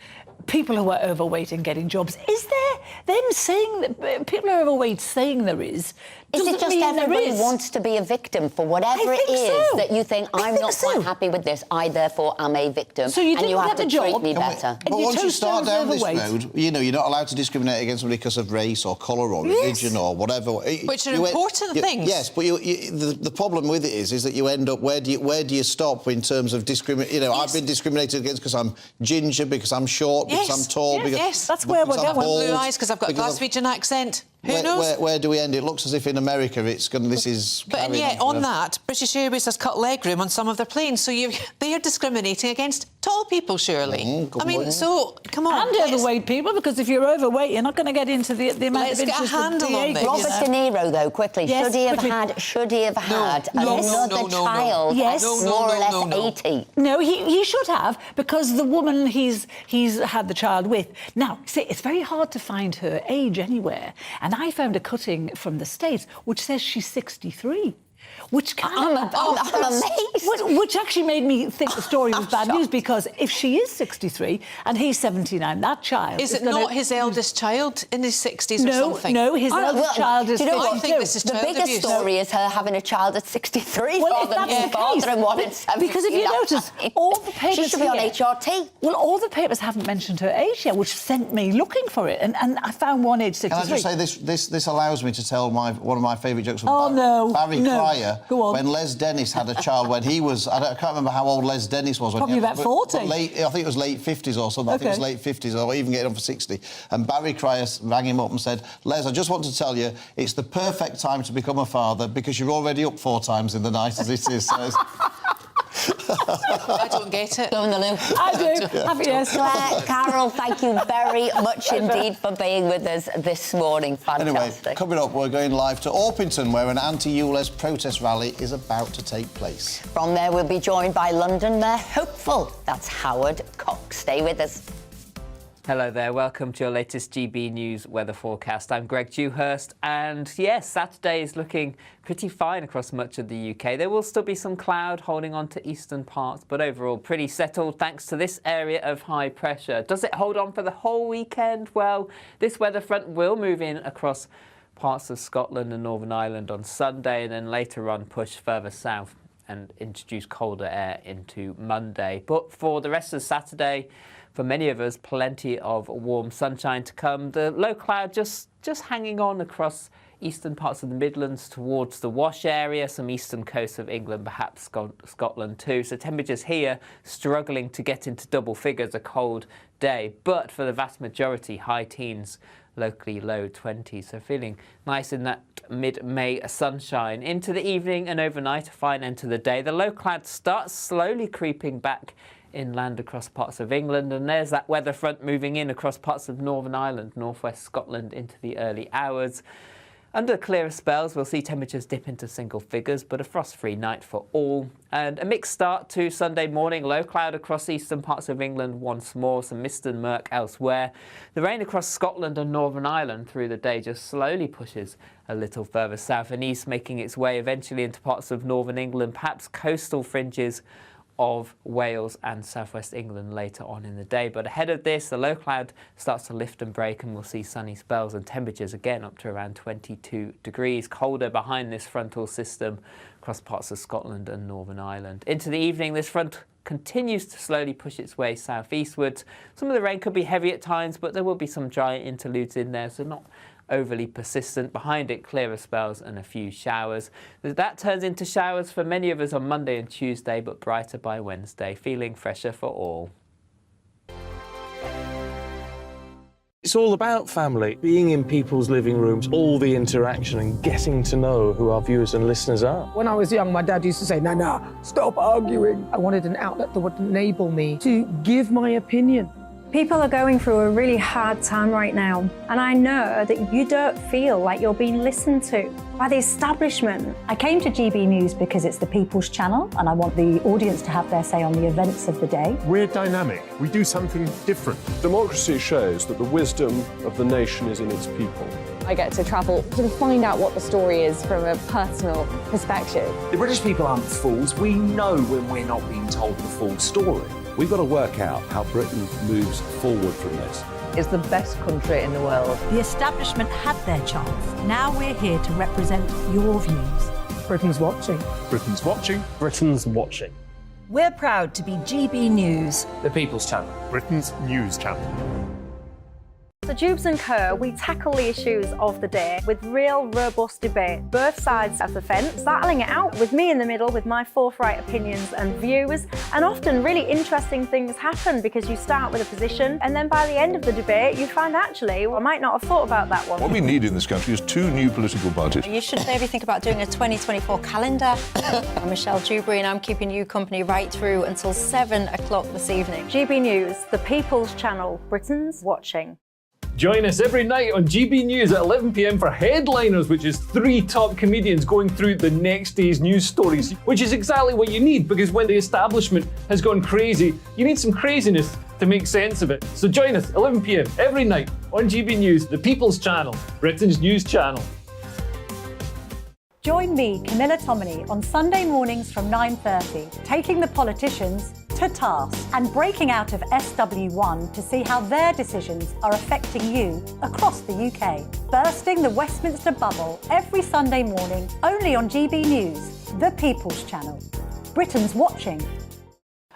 people who are overweight and getting jobs? Is there them saying that people who are overweight saying there is? Is it just everybody wants to be a victim for whatever it is that you think, I'm not quite happy with this, I therefore am a victim, so you and you have to treat me job, better? But once you start down this road, you're not allowed to discriminate against somebody because of race or colour or religion or whatever. Which are important things. Yes, but the problem with it is that you end up, where do you stop in terms of discrimination? I've been discriminated against because I'm ginger, because I'm short, because I'm tall. Yes, that's where we're going. Blue eyes, because I've got a Glaswegian accent. Who knows? Where do we end? It looks as if in America this is... But yet, on that, British Airways has cut legroom on some of their planes, so they are discriminating against tall people, surely. So, come on. And overweight people, because if you're overweight, you're not going to get into the amount of interest... Let's get a handle on this. Robert De Niro, though, quickly, should he have had another child at more or less 80? No, he should have, because the woman he's had the child with... Now, see, it's very hard to find her age anywhere, and I found a cutting from the States which says she's 63. Which I'm amazed. Which actually made me think the story was bad news, because if she is 63 and he's 79, that child is it not his eldest child in his 60s or something? No, his eldest child is 52. I think this is the biggest abuse. story is her having a child at 63 Well, rather than father and one at 79. Because if you notice, all the papers she should be on here- HRT. Well, all the papers haven't mentioned her age yet, which sent me looking for it, and I found one age 63. Can I just say this allows me to tell one of my favourite jokes from Barry no. Cryer. Go on. When Les Dennis had a child when he was, I can't remember how old Les Dennis was. Probably about 40. I think it was late 50s or something. I think it was late 50s or even getting on for 60. And Barry Cryer rang him up and said, Les, I just want to tell you, it's the perfect time to become a father because you're already up 4 times in the night as it is. So I don't get it. Go in the loop. I do. Happy yes. Claire, Carol, thank you very much indeed for being with us this morning. Fantastic. Anyway, coming up, we're going live to Orpington, where an anti-ULEZ protest rally is about to take place. From there, we'll be joined by London Mayor Hopeful. That's Howard Cox. Stay with us. Hello there, welcome to your latest GB News weather forecast. I'm Greg Dewhurst, and yes, Saturday is looking pretty fine across much of the UK. There will still be some cloud holding on to eastern parts, but overall pretty settled thanks to this area of high pressure. Does it hold on for the whole weekend? Well, this weather front will move in across parts of Scotland and Northern Ireland on Sunday, and then later on push further south and introduce colder air into Monday. But for the rest of Saturday, for many of us, plenty of warm sunshine to come. The low cloud just hanging on across eastern parts of the Midlands towards the Wash area, some eastern coast of England, perhaps Scotland too. So temperatures here struggling to get into double figures, a cold day. But for the vast majority, high teens, locally low 20s. So feeling nice in that mid-May sunshine. Into the evening and overnight, a fine end to the day. The low cloud starts slowly creeping back inland across parts of England, and there's that weather front moving in across parts of Northern Ireland, northwest Scotland into the early hours. Under clearer spells, we'll see temperatures dip into single figures, but a frost-free night for all. And a mixed start to Sunday morning. Low cloud across eastern parts of England once more, some mist and murk elsewhere. The rain across Scotland and Northern Ireland through the day just slowly pushes a little further south and east, making its way eventually into parts of northern England, perhaps coastal fringes of Wales and southwest England later on in the day. But ahead of this, the low cloud starts to lift and break, and we'll see sunny spells and temperatures again up to around 22 degrees. Colder behind this frontal system across parts of Scotland and Northern Ireland. Into the evening, this front continues to slowly push its way southeastwards. Some of the rain could be heavy at times, but there will be some dry interludes in there, so not overly persistent. Behind it, clearer spells and a few showers. That turns into showers for many of us on Monday and Tuesday, but brighter by Wednesday, feeling fresher for all. It's all about family, being in people's living rooms, all the interaction and getting to know who our viewers and listeners are. When I was young, my dad used to say, "Nana, stop arguing." I wanted an outlet that would enable me to give my opinion. People are going through a really hard time right now, and I know that you don't feel like you're being listened to by the establishment. I came to GB News because it's the People's Channel, and I want the audience to have their say on the events of the day. We're dynamic. We do something different. Democracy shows that the wisdom of the nation is in its people. I get to travel to find out what the story is from a personal perspective. The British people aren't fools. We know when we're not being told the full story. We've got to work out how Britain moves forward from this. It's the best country in the world. The establishment had their chance. Now we're here to represent your views. Britain's watching. Britain's watching. Britain's watching. We're proud to be GB News. The People's Channel. Britain's news channel. So Jubes and Co, we tackle the issues of the day with real robust debate, both sides of the fence, battling it out with me in the middle with my forthright opinions and views. And often really interesting things happen because you start with a position and then by the end of the debate you find actually, well, I might not have thought about that one. What we need in this country is 2 new political parties. You should maybe think about doing a 2024 calendar. I'm Michelle Dewberry and I'm keeping you company right through until 7 o'clock this evening. GB News, the People's Channel, Britain's watching. Join us every night on GB News at 11 p.m. for Headliners, which is 3 top comedians going through the next day's news stories, which is exactly what you need, because when the establishment has gone crazy, you need some craziness to make sense of it. So join us 11 p.m. every night on GB News, the People's Channel, Britain's news channel. Join me, Camilla Tominey, on Sunday mornings from 9:30, taking the politicians to task and breaking out of SW1 to see how their decisions are affecting you across the UK. Bursting the Westminster bubble every Sunday morning, only on GB News, the People's Channel. Britain's watching.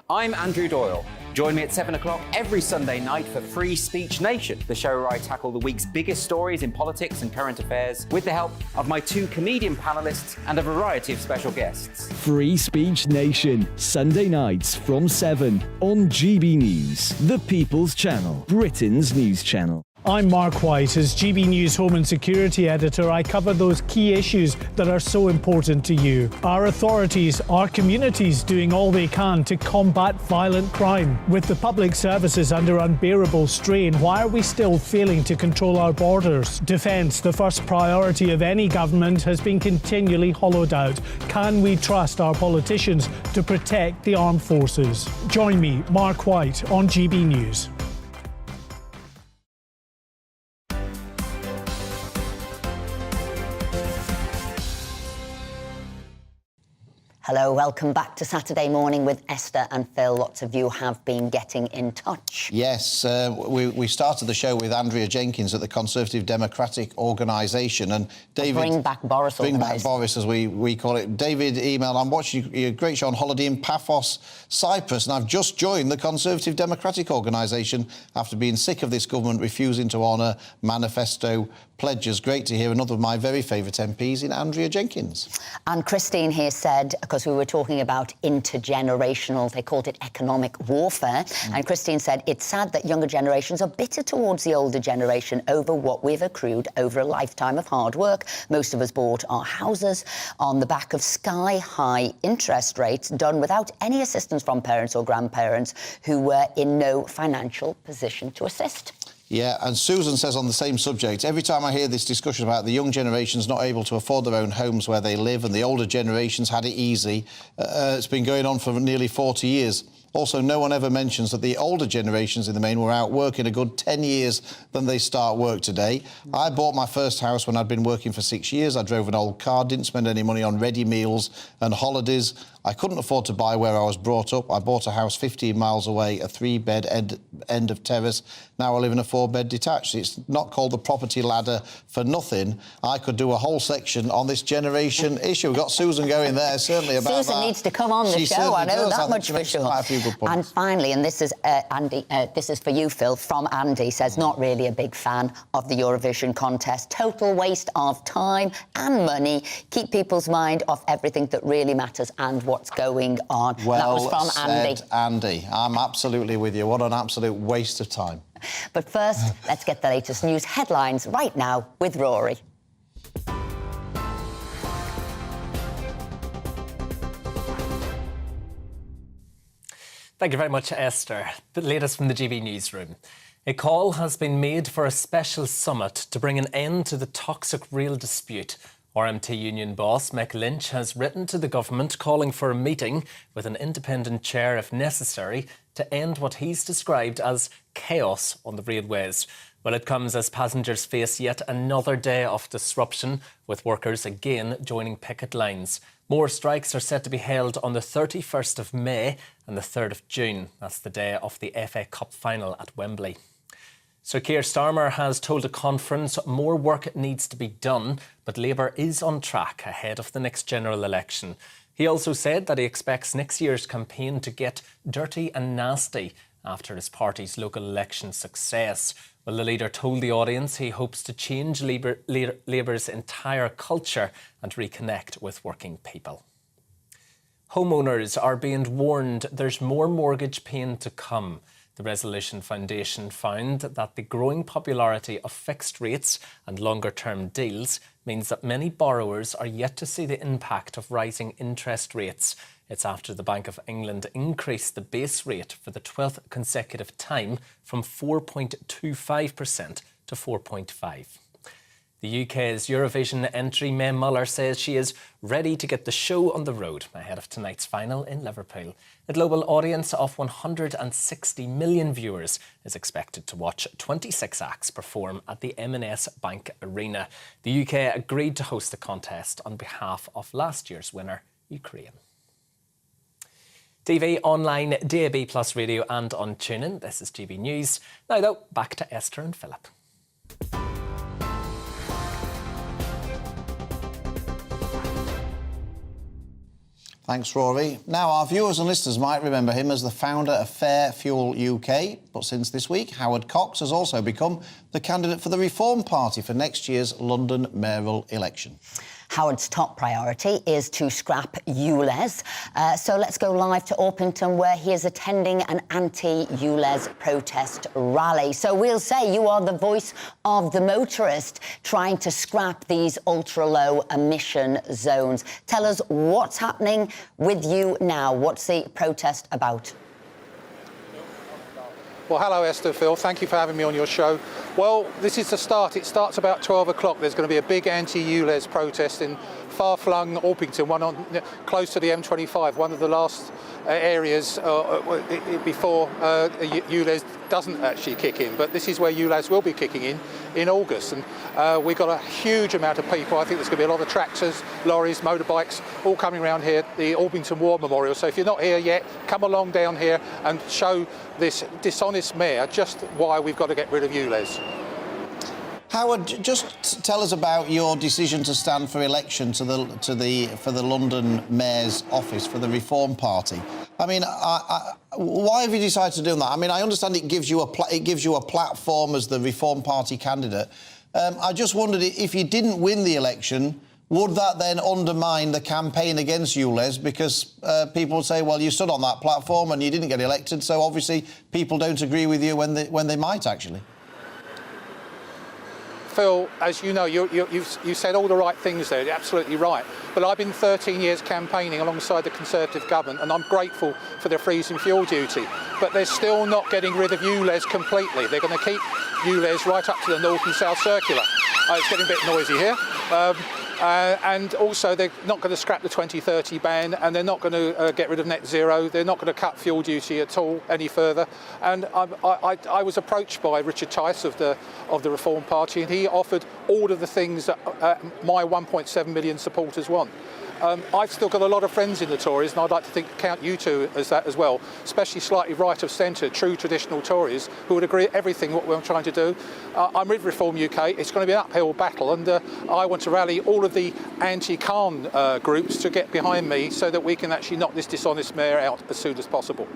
I'm Andrew Doyle. Join me at 7 o'clock every Sunday night for Free Speech Nation, the show where I tackle the week's biggest stories in politics and current affairs with the help of my 2 comedian panellists and a variety of special guests. Free Speech Nation, Sunday nights from 7 on GB News, the People's Channel, Britain's news channel. I'm Mark White. As GB News Home and Security Editor, I cover those key issues that are so important to you. Our authorities, our communities doing all they can to combat violent crime. With the public services under unbearable strain, why are we still failing to control our borders? Defence, the first priority of any government, has been continually hollowed out. Can we trust our politicians to protect the armed forces? Join me, Mark White, on GB News. Hello, welcome back to Saturday Morning with Esther and Phil. Lots of you have been getting in touch. Yes, we started the show with Andrea Jenkins at the Conservative Democratic Organisation, and David... Bring Back Boris Bring Back Boris, as we call it. David emailed, I'm watching your great show on holiday in Paphos, Cyprus, and I've just joined the Conservative Democratic Organisation after being sick of this government refusing to honour manifesto pledges. Great to hear another of my very favourite MPs in Andrea Jenkins. And Christine here said, because we were talking about intergenerational, they called it economic warfare, and Christine said, it's sad that younger generations are bitter towards the older generation over what we've accrued over a lifetime of hard work. Most of us bought our houses on the back of sky-high interest rates, done without any assistance from parents or grandparents who were in no financial position to assist. Yeah, and Susan says on the same subject, every time I hear this discussion about the young generations not able to afford their own homes where they live and the older generations had it easy, it's been going on for nearly 40 years. Also, no one ever mentions that the older generations in the main were out working a good 10 years than they start work today. I bought my first house when I'd been working for 6 years. I drove an old car, didn't spend any money on ready meals and holidays. I couldn't afford to buy where I was brought up. I bought a house 15 miles away, a 3-bed end of terrace. Now I live in a 4-bed detached. It's not called the property ladder for nothing. I could do a whole section on this generation issue. We've got Susan going there, certainly, about Susan that. needs to come on the show, I know that much for sure. Quite a few good points. And finally, and this is Andy, this is for you, Phil, from Andy, says not really a big fan of the Eurovision contest. Total waste of time and money. Keep people's mind off everything that really matters and what's going on. Well that was from Andy. said, Andy. I'm absolutely with you. What an absolute waste of time. But first, let's get the latest news headlines right now with Rory. Thank you very much, Esther. The latest from the GB newsroom. A call has been made for a special summit to bring an end to the toxic rail dispute. RMT union boss Mick Lynch has written to the government calling for a meeting with an independent chair if necessary to end what he's described as chaos on the railways. Well, it comes as passengers face yet another day of disruption, with workers again joining picket lines. More strikes are set to be held on the 31st of May and the 3rd of June. That's the day of the FA Cup final at Wembley. Sir Keir Starmer has told a conference more work needs to be done, but Labour is on track ahead of the next general election. He also said that he expects next year's campaign to get dirty and nasty after his party's local election success. Well, the leader told the audience he hopes to change Labour's entire culture and reconnect with working people. Homeowners are being warned there's more mortgage pain to come. The Resolution Foundation found that the growing popularity of fixed rates and longer-term deals means that many borrowers are yet to see the impact of rising interest rates. It's after the Bank of England increased the base rate for the 12th consecutive time from 4.25% to 4.5%. The UK's Eurovision entry, Mae Muller, says she is ready to get the show on the road ahead of tonight's final in Liverpool. A global audience of 160 million viewers is expected to watch 26 acts perform at the M&S Bank Arena. The UK agreed to host the contest on behalf of last year's winner, Ukraine. TV, online, DAB+ radio and on TuneIn. This is GB News. Now though, back to Esther and Philip. Thanks, Rory. Now, our viewers and listeners might remember him as the founder of Fair Fuel UK, but since this week, Howard Cox has also become the candidate for the Reform Party for next year's London mayoral election. Howard's top priority is to scrap ULEZ. So let's go live to Orpington, where he is attending an anti-ULEZ protest rally. So we'll say you are the voice of the motorist trying to scrap these ultra-low emission zones. Tell us what's happening with you now. What's the protest about? Well, hello, Esther, Phil. Thank you for having me on your show. Well, this is the start. It starts about 12 o'clock. There's going to be a big anti-ULEZ protest in far-flung Orpington, one on close to the M25, one of the last areas before ULEZ doesn't actually kick in. But this is where ULEZ will be kicking in August. And we've got a huge amount of people. I think there's going to be a lot of tractors, lorries, motorbikes, all coming around here, the Orpington War Memorial. So if you're not here yet, come along down here and show this dishonest mayor just why we've got to get rid of ULEZ. Howard, just tell us about your decision to stand for election for the London Mayor's office for the Reform Party. I mean, why have you decided to do that? I mean, I understand it gives you a platform as the Reform Party candidate. I just wondered if you didn't win the election, would that then undermine the campaign against ULEZ? Because people would say, well, you stood on that platform and you didn't get elected, so obviously people don't agree with you when they might actually. Phil, as you know, you said all the right things there, you're absolutely right. But I've been 13 years campaigning alongside the Conservative government, and I'm grateful for the freezing fuel duty. But they're still not getting rid of ULEZ completely. They're going to keep ULEZ right up to the North and South Circular. It's getting a bit noisy here. And also, they're not going to scrap the 2030 ban, and they're not going to get rid of net zero. They're not going to cut fuel duty at all any further. And I was approached by Richard Tice of the Reform Party, and he offered all of the things that my 1.7 million supporters want. I've still got a lot of friends in the Tories, and I'd like to count you two as that as well, especially slightly right of centre, true traditional Tories, who would agree with everything what we're trying to do. I'm with Reform UK. It's going to be an uphill battle, and I want to rally all of the anti-Khan groups to get behind me so that we can actually knock this dishonest mayor out as soon as possible.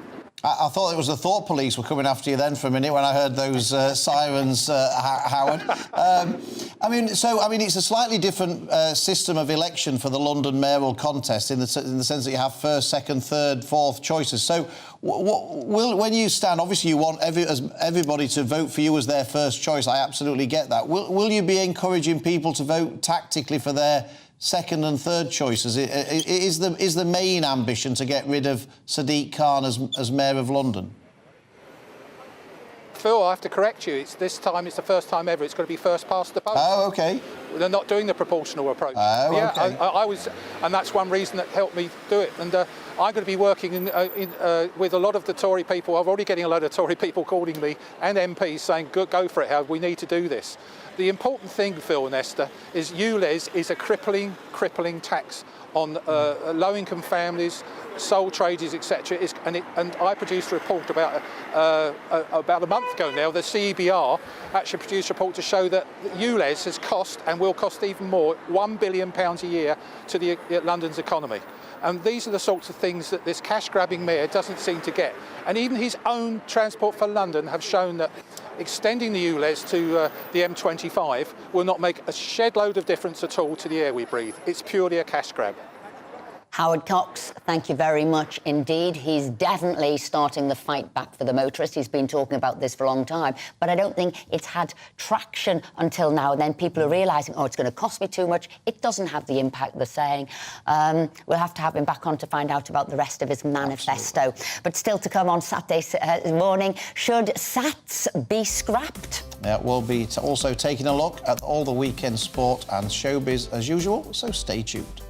I thought it was the Thought Police were coming after you then for a minute when I heard those sirens, Howard. I mean, it's a slightly different system of election for the London mayoral contest in the sense that you have first, second, third, fourth choices. So when you stand, obviously you want everybody to vote for you as their first choice. I absolutely get that. Will you be encouraging people to vote tactically for their second and third choices? Is the main ambition to get rid of Sadiq Khan as Mayor of London? Phil, I have to correct you. This time it's the first time ever. It's going to be first past the post. Oh, OK. They're not doing the proportional approach. Oh, yeah, OK. I was, and that's one reason that helped me do it. And I'm going to be working with a lot of the Tory people. I'm already getting a lot of Tory people calling me and MPs saying, go for it, Howard, we need to do this. The important thing, Phil and Esther, is ULEZ is a crippling tax on low-income families, sole traders, etc. And I produced a report about a month ago now. The CEBR actually produced a report to show that ULEZ has cost and will cost even more, £1 billion a year to London's economy. And these are the sorts of things that this cash-grabbing mayor doesn't seem to get. And even his own Transport for London have shown that extending the ULEZ to the M25 will not make a shed load of difference at all to the air we breathe. It's purely a cash grab. Howard Cox, thank you very much indeed. He's definitely starting the fight back for the motorist. He's been talking about this for a long time, but I don't think it's had traction until now. And then people are realising, oh, it's going to cost me too much. It doesn't have the impact they're saying. We'll have to have him back on to find out about the rest of his manifesto. Absolutely. But still to come on Saturday morning, should SATs be scrapped? We'll be also taking a look at all the weekend sport and showbiz as usual, so stay tuned.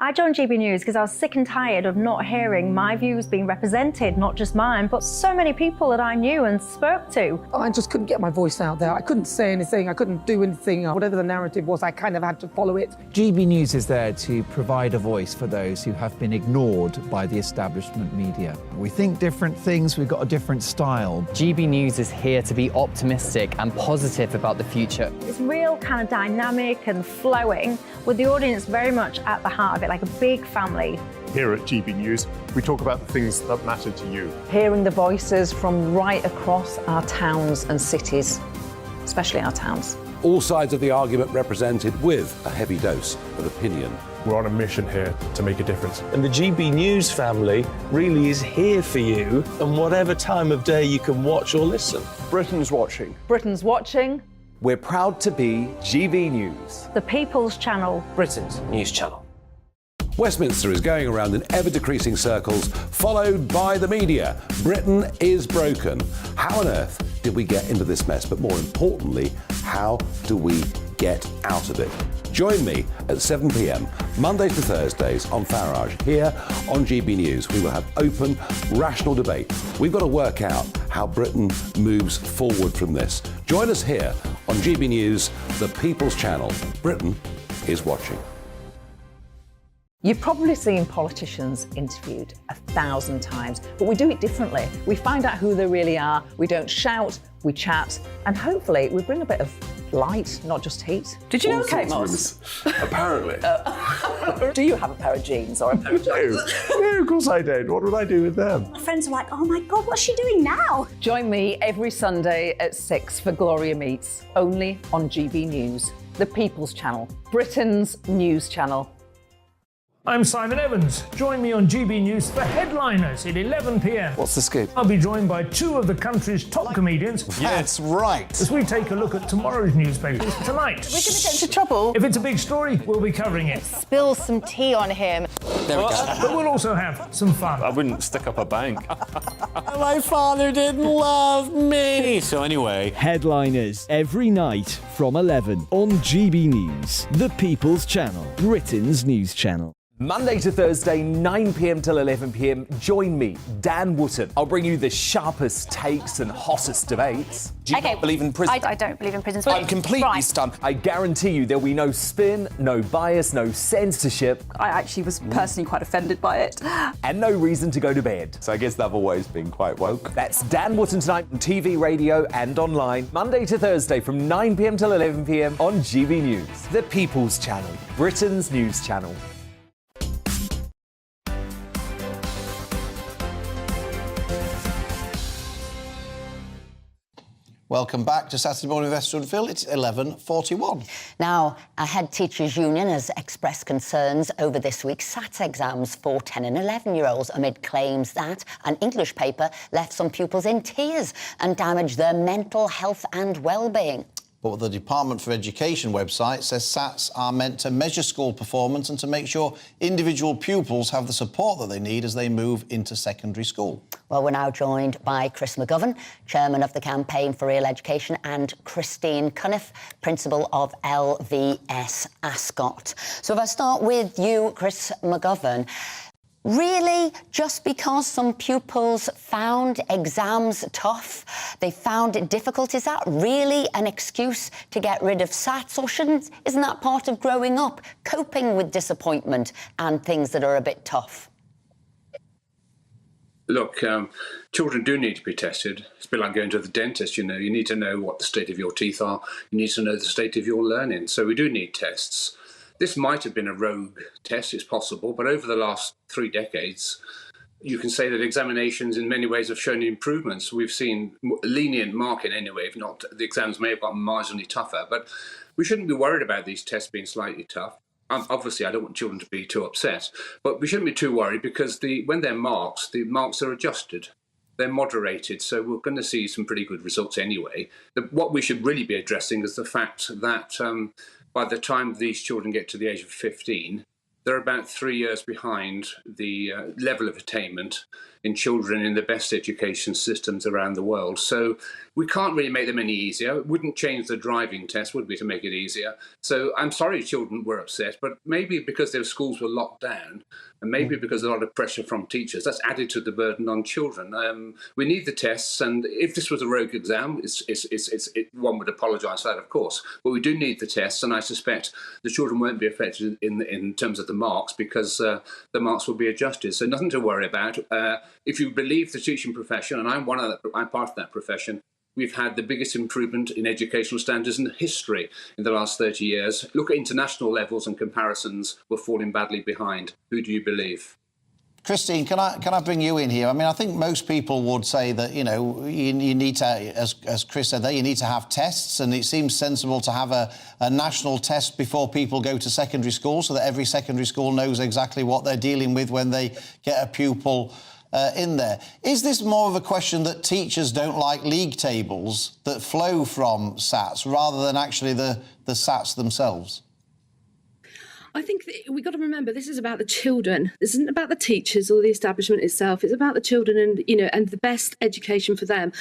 I joined GB News because I was sick and tired of not hearing my views being represented, not just mine, but so many people that I knew and spoke to. I just couldn't get my voice out there. I couldn't say anything. I couldn't do anything. Whatever the narrative was, I kind of had to follow it. GB News is there to provide a voice for those who have been ignored by the establishment media. We think different things, we've got a different style. GB News is here to be optimistic and positive about the future. It's real kind of dynamic and flowing, with the audience very much at the heart of it, like a big family. Here at GB News, we talk about the things that matter to you. Hearing the voices from right across our towns and cities, especially our towns. All sides of the argument represented with a heavy dose of opinion. We're on a mission here to make a difference. And the GB News family really is here for you, and whatever time of day you can watch or listen. Britain's watching. Britain's watching. We're proud to be GB News, The People's Channel. Britain's news channel. Westminster is going around in ever-decreasing circles, followed by the media. Britain is broken. How on earth did we get into this mess? But more importantly, how do we get out of it? Join me at 7 p.m, Mondays to Thursdays on Farage, here on GB News. We will have open, rational debate. We've got to work out how Britain moves forward from this. Join us here on GB News, the People's Channel. Britain is watching. You've probably seen politicians interviewed 1,000 times, but we do it differently. We find out who they really are, we don't shout, we chat, and hopefully we bring a bit of light, not just heat. Did you know Kate Moss? Apparently. Do you have a pair of jeans or a pair of jeans? No, of course I don't. What would I do with them? My friends are like, oh my God, what's she doing now? Join me every Sunday at 6 for Gloria Meets, only on GB News, the People's Channel, Britain's news channel. I'm Simon Evans. Join me on GB News for Headliners at 11 p.m. What's the scoop? I'll be joined by two of the country's top comedians. That's right. As we take a look at tomorrow's newspapers tonight. We're going to get into trouble. If it's a big story, we'll be covering it. Spill some tea on him. There we go. But we'll also have some fun. I wouldn't stick up a bank. My father didn't love me. So anyway. Headliners every night from 11 on GB News, the People's Channel, Britain's news channel. Monday to Thursday, 9 p.m. till 11 p.m. Join me, Dan Wootton. I'll bring you the sharpest takes and hottest debates. Do you not believe in prison? I don't believe in prisons. I'm completely stunned. I guarantee you there'll be no spin, no bias, no censorship. I actually was personally quite offended by it. And no reason to go to bed. So I guess they've always been quite woke. That's Dan Wootton tonight on TV, radio and online. Monday to Thursday from 9 p.m. till 11 p.m. on GB News. The People's Channel, Britain's news channel. Welcome back to Saturday Morning with Esther and Phil. It's 11:41. Now, a head teachers' union has expressed concerns over this week's SAT exams for 10 and 11-year-olds amid claims that an English paper left some pupils in tears and damaged their mental health and well-being. But the Department for Education website says SATs are meant to measure school performance and to make sure individual pupils have the support that they need as they move into secondary school. Well, we're now joined by Chris McGovern, chairman of the Campaign for Real Education, and Christine Cunniff, principal of LVS Ascot. So if I start with you, Chris McGovern, really, just because some pupils found exams tough, they found it difficult, is that really an excuse to get rid of SATs? Or isn't that part of growing up, coping with disappointment and things that are a bit tough? Look, children do need to be tested. It's a bit like going to the dentist, you know. You need to know what the state of your teeth are. You need to know the state of your learning. So we do need tests. This might have been a rogue test, it's possible, but over the last 3 decades, you can say that examinations in many ways have shown improvements. We've seen lenient marking anyway, if not, the exams may have gotten marginally tougher, but we shouldn't be worried about these tests being slightly tough. Obviously, I don't want children to be too upset, but we shouldn't be too worried because when they're marked, the marks are adjusted. They're moderated, so we're going to see some pretty good results anyway. What we should really be addressing is the fact that by the time these children get to the age of 15, they're about 3 years behind the level of attainment in children in the best education systems around the world. So we can't really make them any easier. It wouldn't change the driving test, would we, to make it easier? So I'm sorry children were upset, but maybe because their schools were locked down, and maybe because a lot of pressure from teachers, that's added to the burden on children. We need the tests, and if this was a rogue exam, one would apologise for that, of course. But we do need the tests, and I suspect the children won't be affected in terms of the marks, because the marks will be adjusted. So nothing to worry about. If you believe the teaching profession, and I'm part of that profession, we've had the biggest improvement in educational standards in history in the last 30 years. Look at international levels and comparisons, we're falling badly behind. Who do you believe? Christine, can I bring you in here? I mean, I think most people would say that, you know, you need to, as Chris said there, you need to have tests, and it seems sensible to have a national test before people go to secondary school, so that every secondary school knows exactly what they're dealing with when they get a pupil in there. Is this more of a question that teachers don't like league tables that flow from SATs rather than actually the SATs themselves? I think we've got to remember this is about the children. This isn't about the teachers or the establishment itself. It's about the children and, you know, and the best education for them.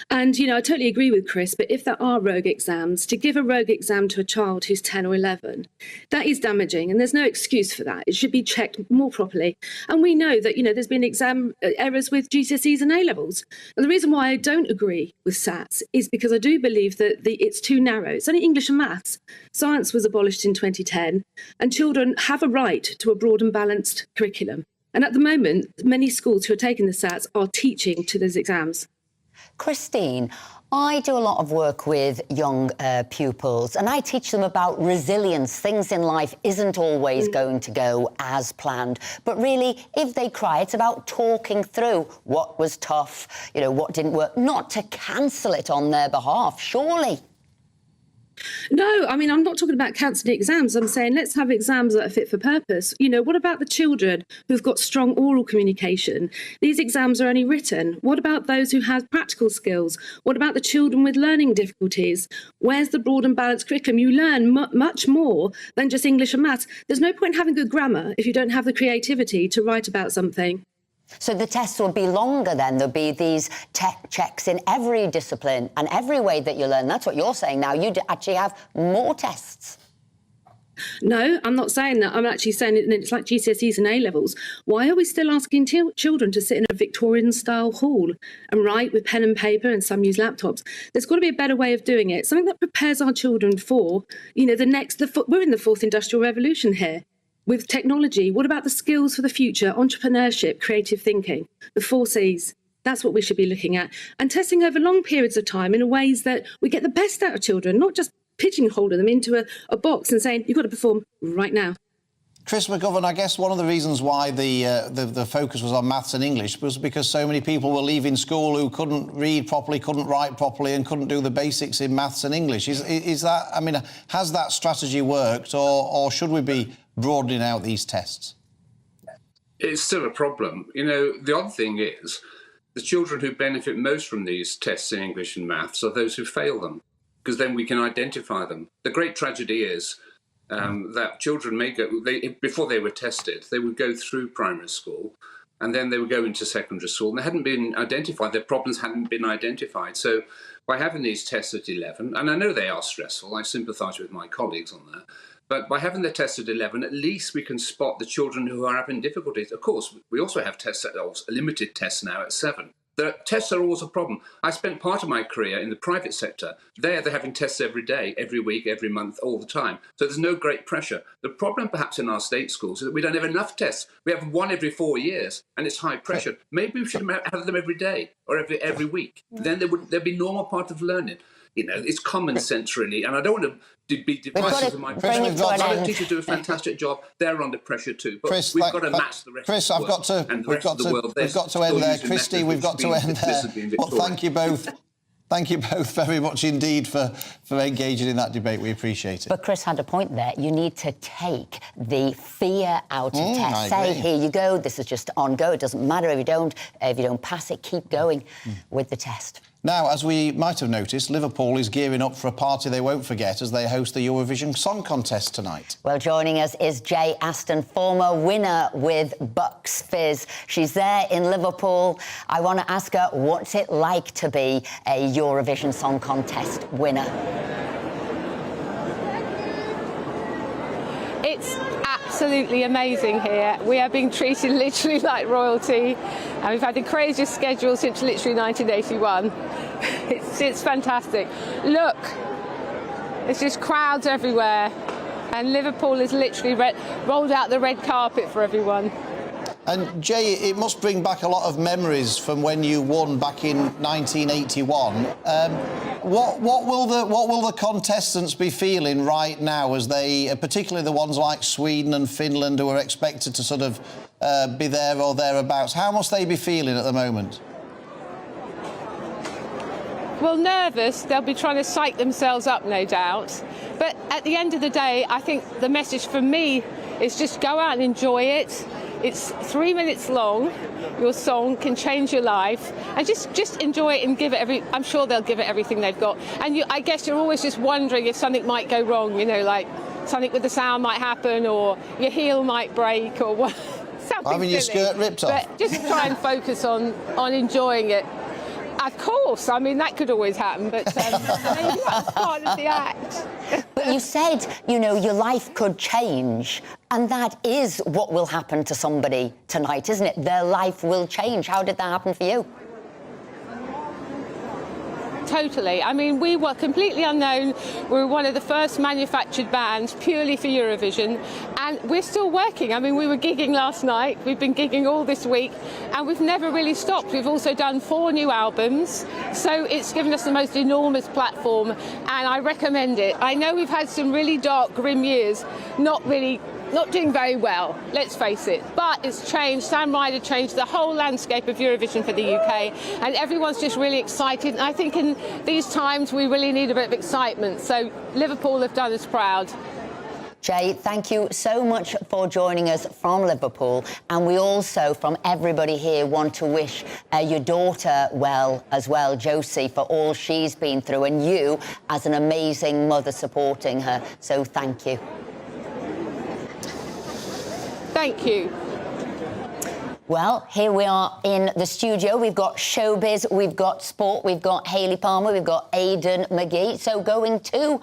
And, you know, I totally agree with Chris, but if there are rogue exams, to give a rogue exam to a child who's 10 or 11, that is damaging, and there's no excuse for that. It should be checked more properly. And we know that, you know, there's been exam errors with GCSEs and A-levels. And the reason why I don't agree with SATs is because I do believe that it's too narrow. It's only English and maths. Science was abolished in 2010, and children have a right to a broad and balanced curriculum. And at the moment, many schools who are taking the SATs are teaching to those exams. Christine, I do a lot of work with young pupils, and I teach them about resilience. Things in life isn't always going to go as planned. But really, if they cry, it's about talking through what was tough, you know, what didn't work, not to cancel it on their behalf, surely. No, I mean, I'm not talking about cancelling exams. I'm saying let's have exams that are fit for purpose. You know, what about the children who've got strong oral communication? These exams are only written. What about those who have practical skills? What about the children with learning difficulties? Where's the broad and balanced curriculum? You learn much more than just English and maths. There's no point in having good grammar if you don't have the creativity to write about something. So the tests will be longer then? There'll be these tech checks in every discipline and every way that you learn. That's what you're saying now. You actually have more tests. No, I'm not saying that. I'm actually saying it's like GCSEs and A-levels. Why are we still asking children to sit in a Victorian-style hall and write with pen and paper, and some use laptops? There's got to be a better way of doing it, something that prepares our children for, you know, we're in the fourth industrial revolution here. With technology, what about the skills for the future? Entrepreneurship, creative thinking, the 4 Cs. That's what we should be looking at. And testing over long periods of time in ways that we get the best out of children, not just pigeonholing them into a box and saying, you've got to perform right now. Chris McGovern, I guess one of the reasons why the focus was on maths and English was because so many people were leaving school who couldn't read properly, couldn't write properly, and couldn't do the basics in maths and English. Is that, I mean, has that strategy worked, or should we be broadening out these tests? It's still a problem. You know, the odd thing is the children who benefit most from these tests in English and maths are those who fail them, because then we can identify them. The great tragedy is that children may go, before they were tested, they would go through primary school and then they would go into secondary school and they hadn't been identified, their problems hadn't been identified. So by having these tests at 11, and I know they are stressful, I sympathise with my colleagues on that, but by having the tests at 11, at least we can spot the children who are having difficulties. Of course, we also have tests at limited tests now at 7. The tests are always a problem. I spent part of my career in the private sector. They're having tests every day, every week, every month, all the time. So there's no great pressure. The problem perhaps in our state schools is that we don't have enough tests. We have one every 4 years and it's high pressure. Maybe we should have them every day or every week. Then they'd be normal part of learning. You know, it's common sense really. And I don't want to be divisive of my profession. Other teachers do a fantastic job. They're under pressure too. But Chris, we've got to match the rest Chris, of the world. we've got to end there. Christy, we've got to end there. Well, thank you both. Thank you both very much indeed for engaging in that debate. We appreciate it. But Chris had a point there. You need to take the fear out of tests. Say, here you go, this is just on go. It doesn't matter if you don't pass it, keep going with the test. Now, as we might have noticed, Liverpool is gearing up for a party they won't forget as they host the Eurovision Song Contest tonight. Well, joining us is Jay Aston, former winner with Bucks Fizz. She's there in Liverpool. I want to ask her, what's it like to be a Eurovision Song Contest winner? It's absolutely amazing here. We are being treated literally like royalty, and we've had the craziest schedule since literally 1981. It's fantastic. Look, there's just crowds everywhere, and Liverpool has literally rolled out the red carpet for everyone. And Jay, it must bring back a lot of memories from when you won back in 1981. What will the contestants be feeling right now as they, particularly the ones like Sweden and Finland, who are expected to sort of be there or thereabouts? How must they be feeling at the moment? Well, nervous. They'll be trying to psych themselves up, no doubt. But at the end of the day, I think the message for me is just go out and enjoy it. It's 3 minutes long. Your song can change your life, and just enjoy it and give it I'm sure they'll give it everything they've got. And I guess you're always just wondering if something might go wrong. You know, like something with the sound might happen, or your heel might break, or what. Something Having your silly. skirt ripped off. But just try and focus on enjoying it. Of course, I mean, that could always happen, but maybe that's part of the act. But you said, you know, your life could change, and that is what will happen to somebody tonight, isn't it? Their life will change. How did that happen for you? Totally. I mean, we were completely unknown. We were one of the first manufactured bands purely for Eurovision, and we're still working. I mean, we were gigging last night. We've been gigging all this week, and we've never really stopped. We've also done 4 new albums, so it's given us the most enormous platform, and I recommend it. I know we've had some really dark, grim years, not doing very well, let's face it. But it's changed. Sam Ryder changed the whole landscape of Eurovision for the UK, and everyone's just really excited. And I think in these times we really need a bit of excitement. So Liverpool have done us proud. Jay, thank you so much for joining us from Liverpool. And we also, from everybody here, want to wish your daughter well as well, Josie, for all she's been through, and you as an amazing mother supporting her. So thank you. Thank you. Well, here we are in the studio. We've got Showbiz, we've got Sport, we've got Hayley Palmer, we've got Aidan McGee. So going to,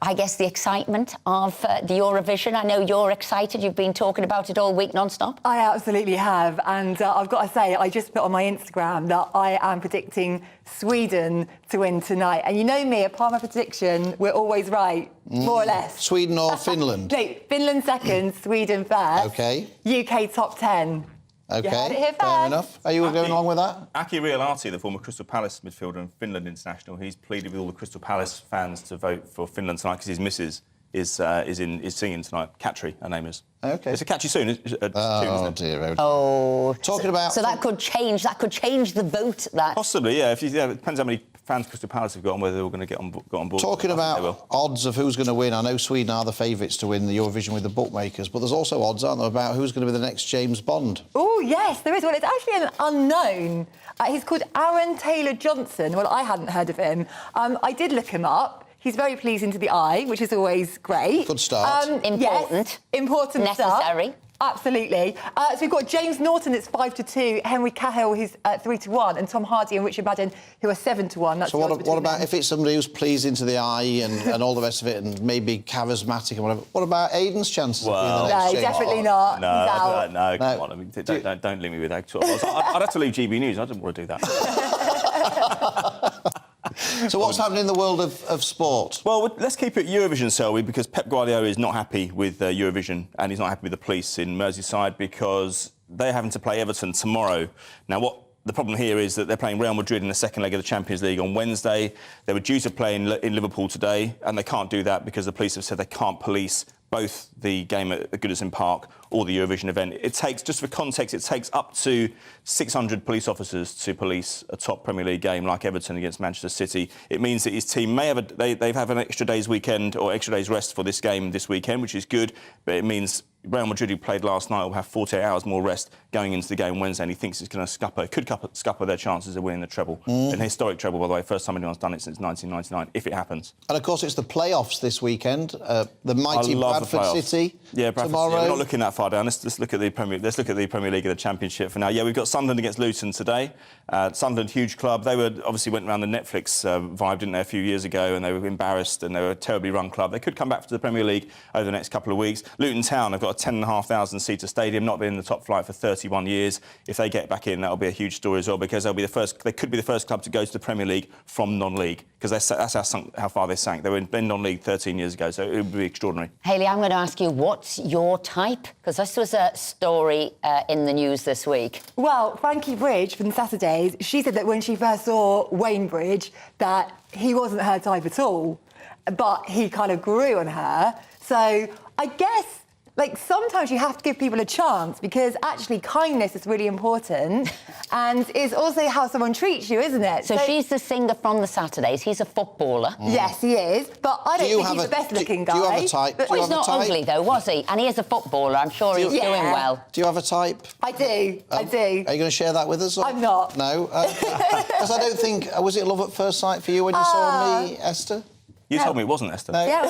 I guess, the excitement of the Eurovision. I know you're excited. You've been talking about it all week non-stop. I absolutely have. And I've got to say, I just put on my Instagram that I am predicting Sweden to win tonight. And you know me, upon my prediction, we're always right, more or less. Sweden or Finland? No, Finland second, Sweden first. OK. UK top 10. OK, You heard it here fair first. enough. Are you going along with that? Aki Riolahti, the former Crystal Palace midfielder and Finland international, he's pleaded with all the Crystal Palace fans to vote for Finland tonight because his missus is singing tonight. Katri, her name is. OK. It's a catchy tune. Oh, dear. Oh. Talking about... So that could change the vote. That Possibly, yeah. It depends how many fans Crystal Palace have got and whether they're all going to get on board. Talking about odds of who's going to win, I know Sweden are the favourites to win the Eurovision with the bookmakers, but there's also odds, aren't there, about who's going to be the next James Bond? Oh, yes, there is. Well, it's actually an unknown. He's called Aaron Taylor-Johnson. Well, I hadn't heard of him. I did look him up. He's very pleasing to the eye, which is always great. Good start. Important. Yes, important Necessary. stuff. Absolutely. So we've got James Norton, that's 5-2, Henry Cahill, who's 3-1, and Tom Hardy and Richard Madden, who are 7-1. That's so what about if it's somebody who's pleasing to the eye and all the rest of it, and maybe charismatic and whatever? What about Aidan's chances of being the next James definitely Bond? not. No, come on. I mean, don't link me with that sort of odds. I'd have to leave GB News. I didn't want to do that. So what's happening in the world of sport? Well, let's keep it Eurovision, Selby, because Pep Guardiola is not happy with Eurovision, and he's not happy with the police in Merseyside because they're having to play Everton tomorrow. Now, the problem here is that they're playing Real Madrid in the second leg of the Champions League on Wednesday. They were due to play in Liverpool today, and they can't do that because the police have said they can't police both the game at Goodison Park or the Eurovision event. It takes, just for context, it takes up to 600 police officers to police a top Premier League game like Everton against Manchester City. It means that his team may have they have an extra day's weekend or extra day's rest for this game this weekend, which is good, but it means Real Madrid, who played last night, will have 48 hours more rest going into the game Wednesday, and he thinks it's going to scupper their chances of winning the treble. An historic treble, by the way, first time anyone's done it since 1999, if it happens. And, of course, it's the playoffs this weekend. The mighty Bradford City tomorrow. Yeah, we're not looking that far down. Let's look at the Premier League and the Championship for now. Yeah, we've got Sunderland against Luton today. Sunderland, huge club. They obviously went around the Netflix vibe, didn't they, a few years ago, and they were embarrassed, and they were a terribly run club. They could come back to the Premier League over the next couple of weeks. Luton Town have got a 10,500-seater stadium, not been in the top flight for 31 years. If they get back in, that'll be a huge story as well, because they could be the first club to go to the Premier League from non-league, because that's how far they sank. They were in non-league 13 years ago, so it would be extraordinary. Hayley, I'm going to ask you, what's your type? Because this was a story in the news this week. Well, Frankie Bridge from Saturdays, she said that when she first saw Wayne Bridge, that he wasn't her type at all, but he kind of grew on her. So I guess, like, sometimes you have to give people a chance, because actually kindness is really important and it's also how someone treats you, isn't it? So she's the singer from the Saturdays. He's a footballer. Yes, he is, but I don't think he's the best-looking guy. Do you have a type? Well, he's not ugly, though, was he? And he is a footballer. I'm sure he's doing well. Do you have a type? I do. I do. Are you going to share that with us? Or? I'm not. No? Because I don't think... Was it love at first sight for you when you saw me, Esther? You told me it wasn't, Esther. No. Yeah,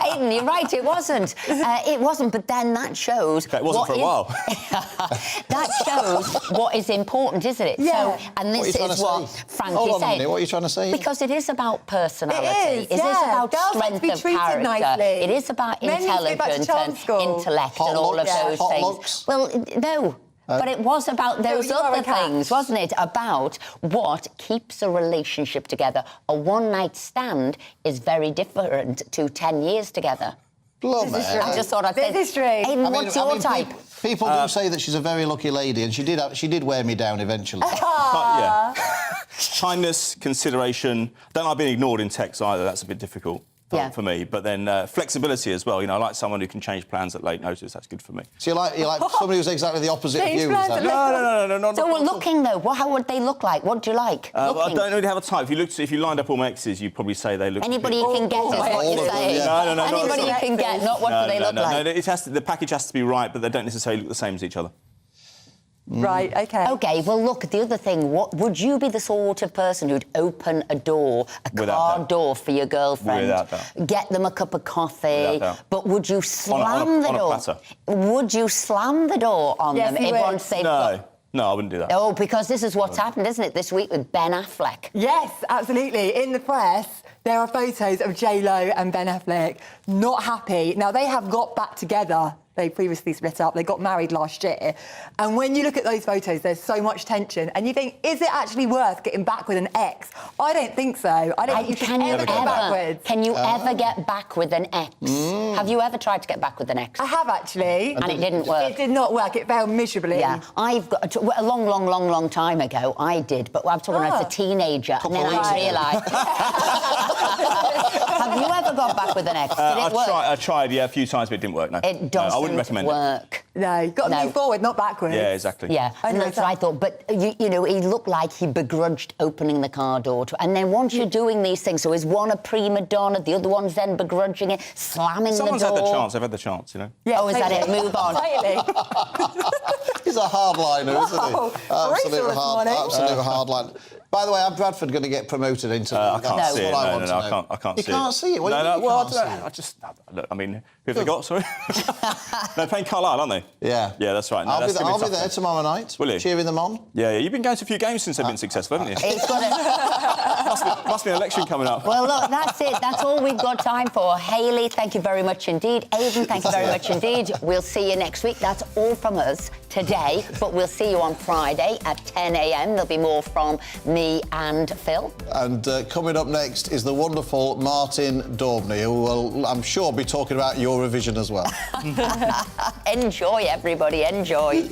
Aidan, you're right, it wasn't. It wasn't, but then that shows... It wasn't for a while. That shows what is important, isn't it? Yeah. So, and this is what Frankie Hold on said. a minute, what are you trying to say? Because it is about personality. It is about Girls like to strength be of treated character. nicely. It is about Men need to go back to intelligence child and school. intellect Hot and all looks, of those hot things. looks. Well, no. But it was about those you are other a catch. things, wasn't it? About what keeps a relationship together. A one-night stand is very different to 10 years together. Blimey. I just thought I'd say... This is true. Aidan, what's your type? People do say that she's a very lucky lady, and she did wear me down eventually. Yeah. Kindness, consideration. Don't like being ignored in text either. That's a bit difficult for me. But then flexibility as well. You know, I like someone who can change plans at late notice. That's good for me. So you like somebody who's exactly the opposite of you? Is that? No. So we're looking, though. How would they look like? What do you like? Well, I don't really have a type. If you lined up all my exes, you'd probably say they look... Anybody you can get is what you're saying. No. Anybody you can get, not what do they look like. No, the package has to be right, but they don't necessarily look the same as each other. Right, OK. OK, well, look, the other thing, would you be the sort of person who'd open a door, a car door for your girlfriend? Without doubt. Get them a cup of coffee? Without doubt. But would you slam the door? On a platter. Would you slam the door on them? Yes, he would. No, I wouldn't do that. Oh, because this is what's happened, isn't it, this week with Ben Affleck? Yes, absolutely. In the press, there are photos of J-Lo and Ben Affleck not happy. Now, they have got back together. They previously split up. They got married last year. And when you look at those photos, there's so much tension. And you think, is it actually worth getting back with an ex? I don't think so. I don't think you can ever get backwards. Can you ever get back with an ex? Have you ever tried to get back with an ex? I have, actually. And it didn't work? It did not work. It failed miserably. Yeah. I've got... A long time ago, I did. But I'm talking as a teenager. And then I realised... Have you ever got back with an ex? Did it work? I tried, a few times, but it didn't work, no. It doesn't I wouldn't recommend work. No, you've got to move forward, not backwards. Yeah, exactly. Yeah, and that's what I thought. But, you know, he looked like he begrudged opening the car door. And then once you're doing these things, so is one a prima donna, the other one's then begrudging it, slamming Someone's the door? They've had the chance, you know. Yeah, is that it? Move on. Totally. He's a hardliner, isn't he? Absolute Absolute hardliner. By the way, are Bradford going to get promoted into... I can't see it. No, I can't see it. You can't see it? Well, I just... Look, I mean, who have they got, sorry? They're playing Carlisle, aren't they? Yeah. Yeah, that's right. No, I'll be there tomorrow night. Will you? Cheering them on. Yeah. You've been going to a few games since they've been successful, haven't you? It's got to... must be an election coming up. Well, look, that's it. That's all we've got time for. Hayley, thank you very much indeed. Aidan, thank you very much indeed. We'll see you next week. That's all from us today, but we'll see you on Friday at 10 a.m. There'll be more from me and Phil. And coming up next is the wonderful Martin Daubney, who will, I'm sure, be talking about Eurovision as well. Enjoy, everybody, enjoy.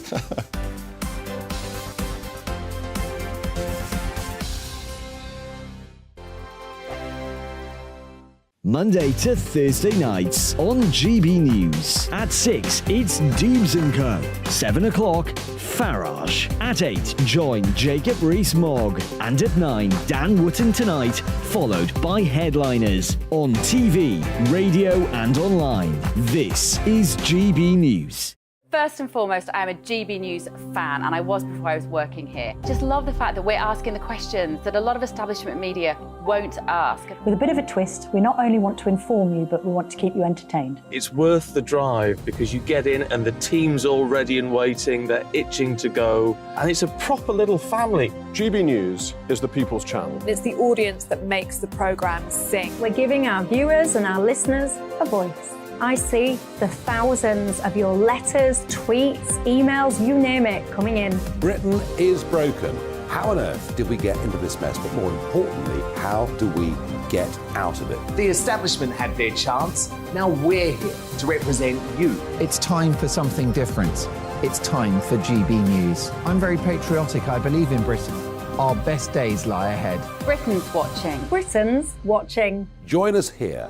Monday to Thursday nights on GB News. At 6, it's Dubes & Co. 7 o'clock, Farage. At 8, join Jacob Rees-Mogg. And at 9, Dan Wootton Tonight, followed by Headliners. On TV, radio and online. This is GB News. First and foremost, I am a GB News fan, and I was before I was working here. Just love the fact that we're asking the questions that a lot of establishment media won't ask. With a bit of a twist, we not only want to inform you, but we want to keep you entertained. It's worth the drive because you get in and the team's all ready and waiting, they're itching to go, and it's a proper little family. GB News is the People's Channel. It's the audience that makes the programme sing. We're giving our viewers and our listeners a voice. I see the thousands of your letters, tweets, emails, you name it, coming in. Britain is broken. How on earth did we get into this mess? But more importantly, how do we get out of it? The establishment had their chance. Now we're here to represent you. It's time for something different. It's time for GB News. I'm very patriotic. I believe in Britain. Our best days lie ahead. Britain's watching. Britain's watching. Join us here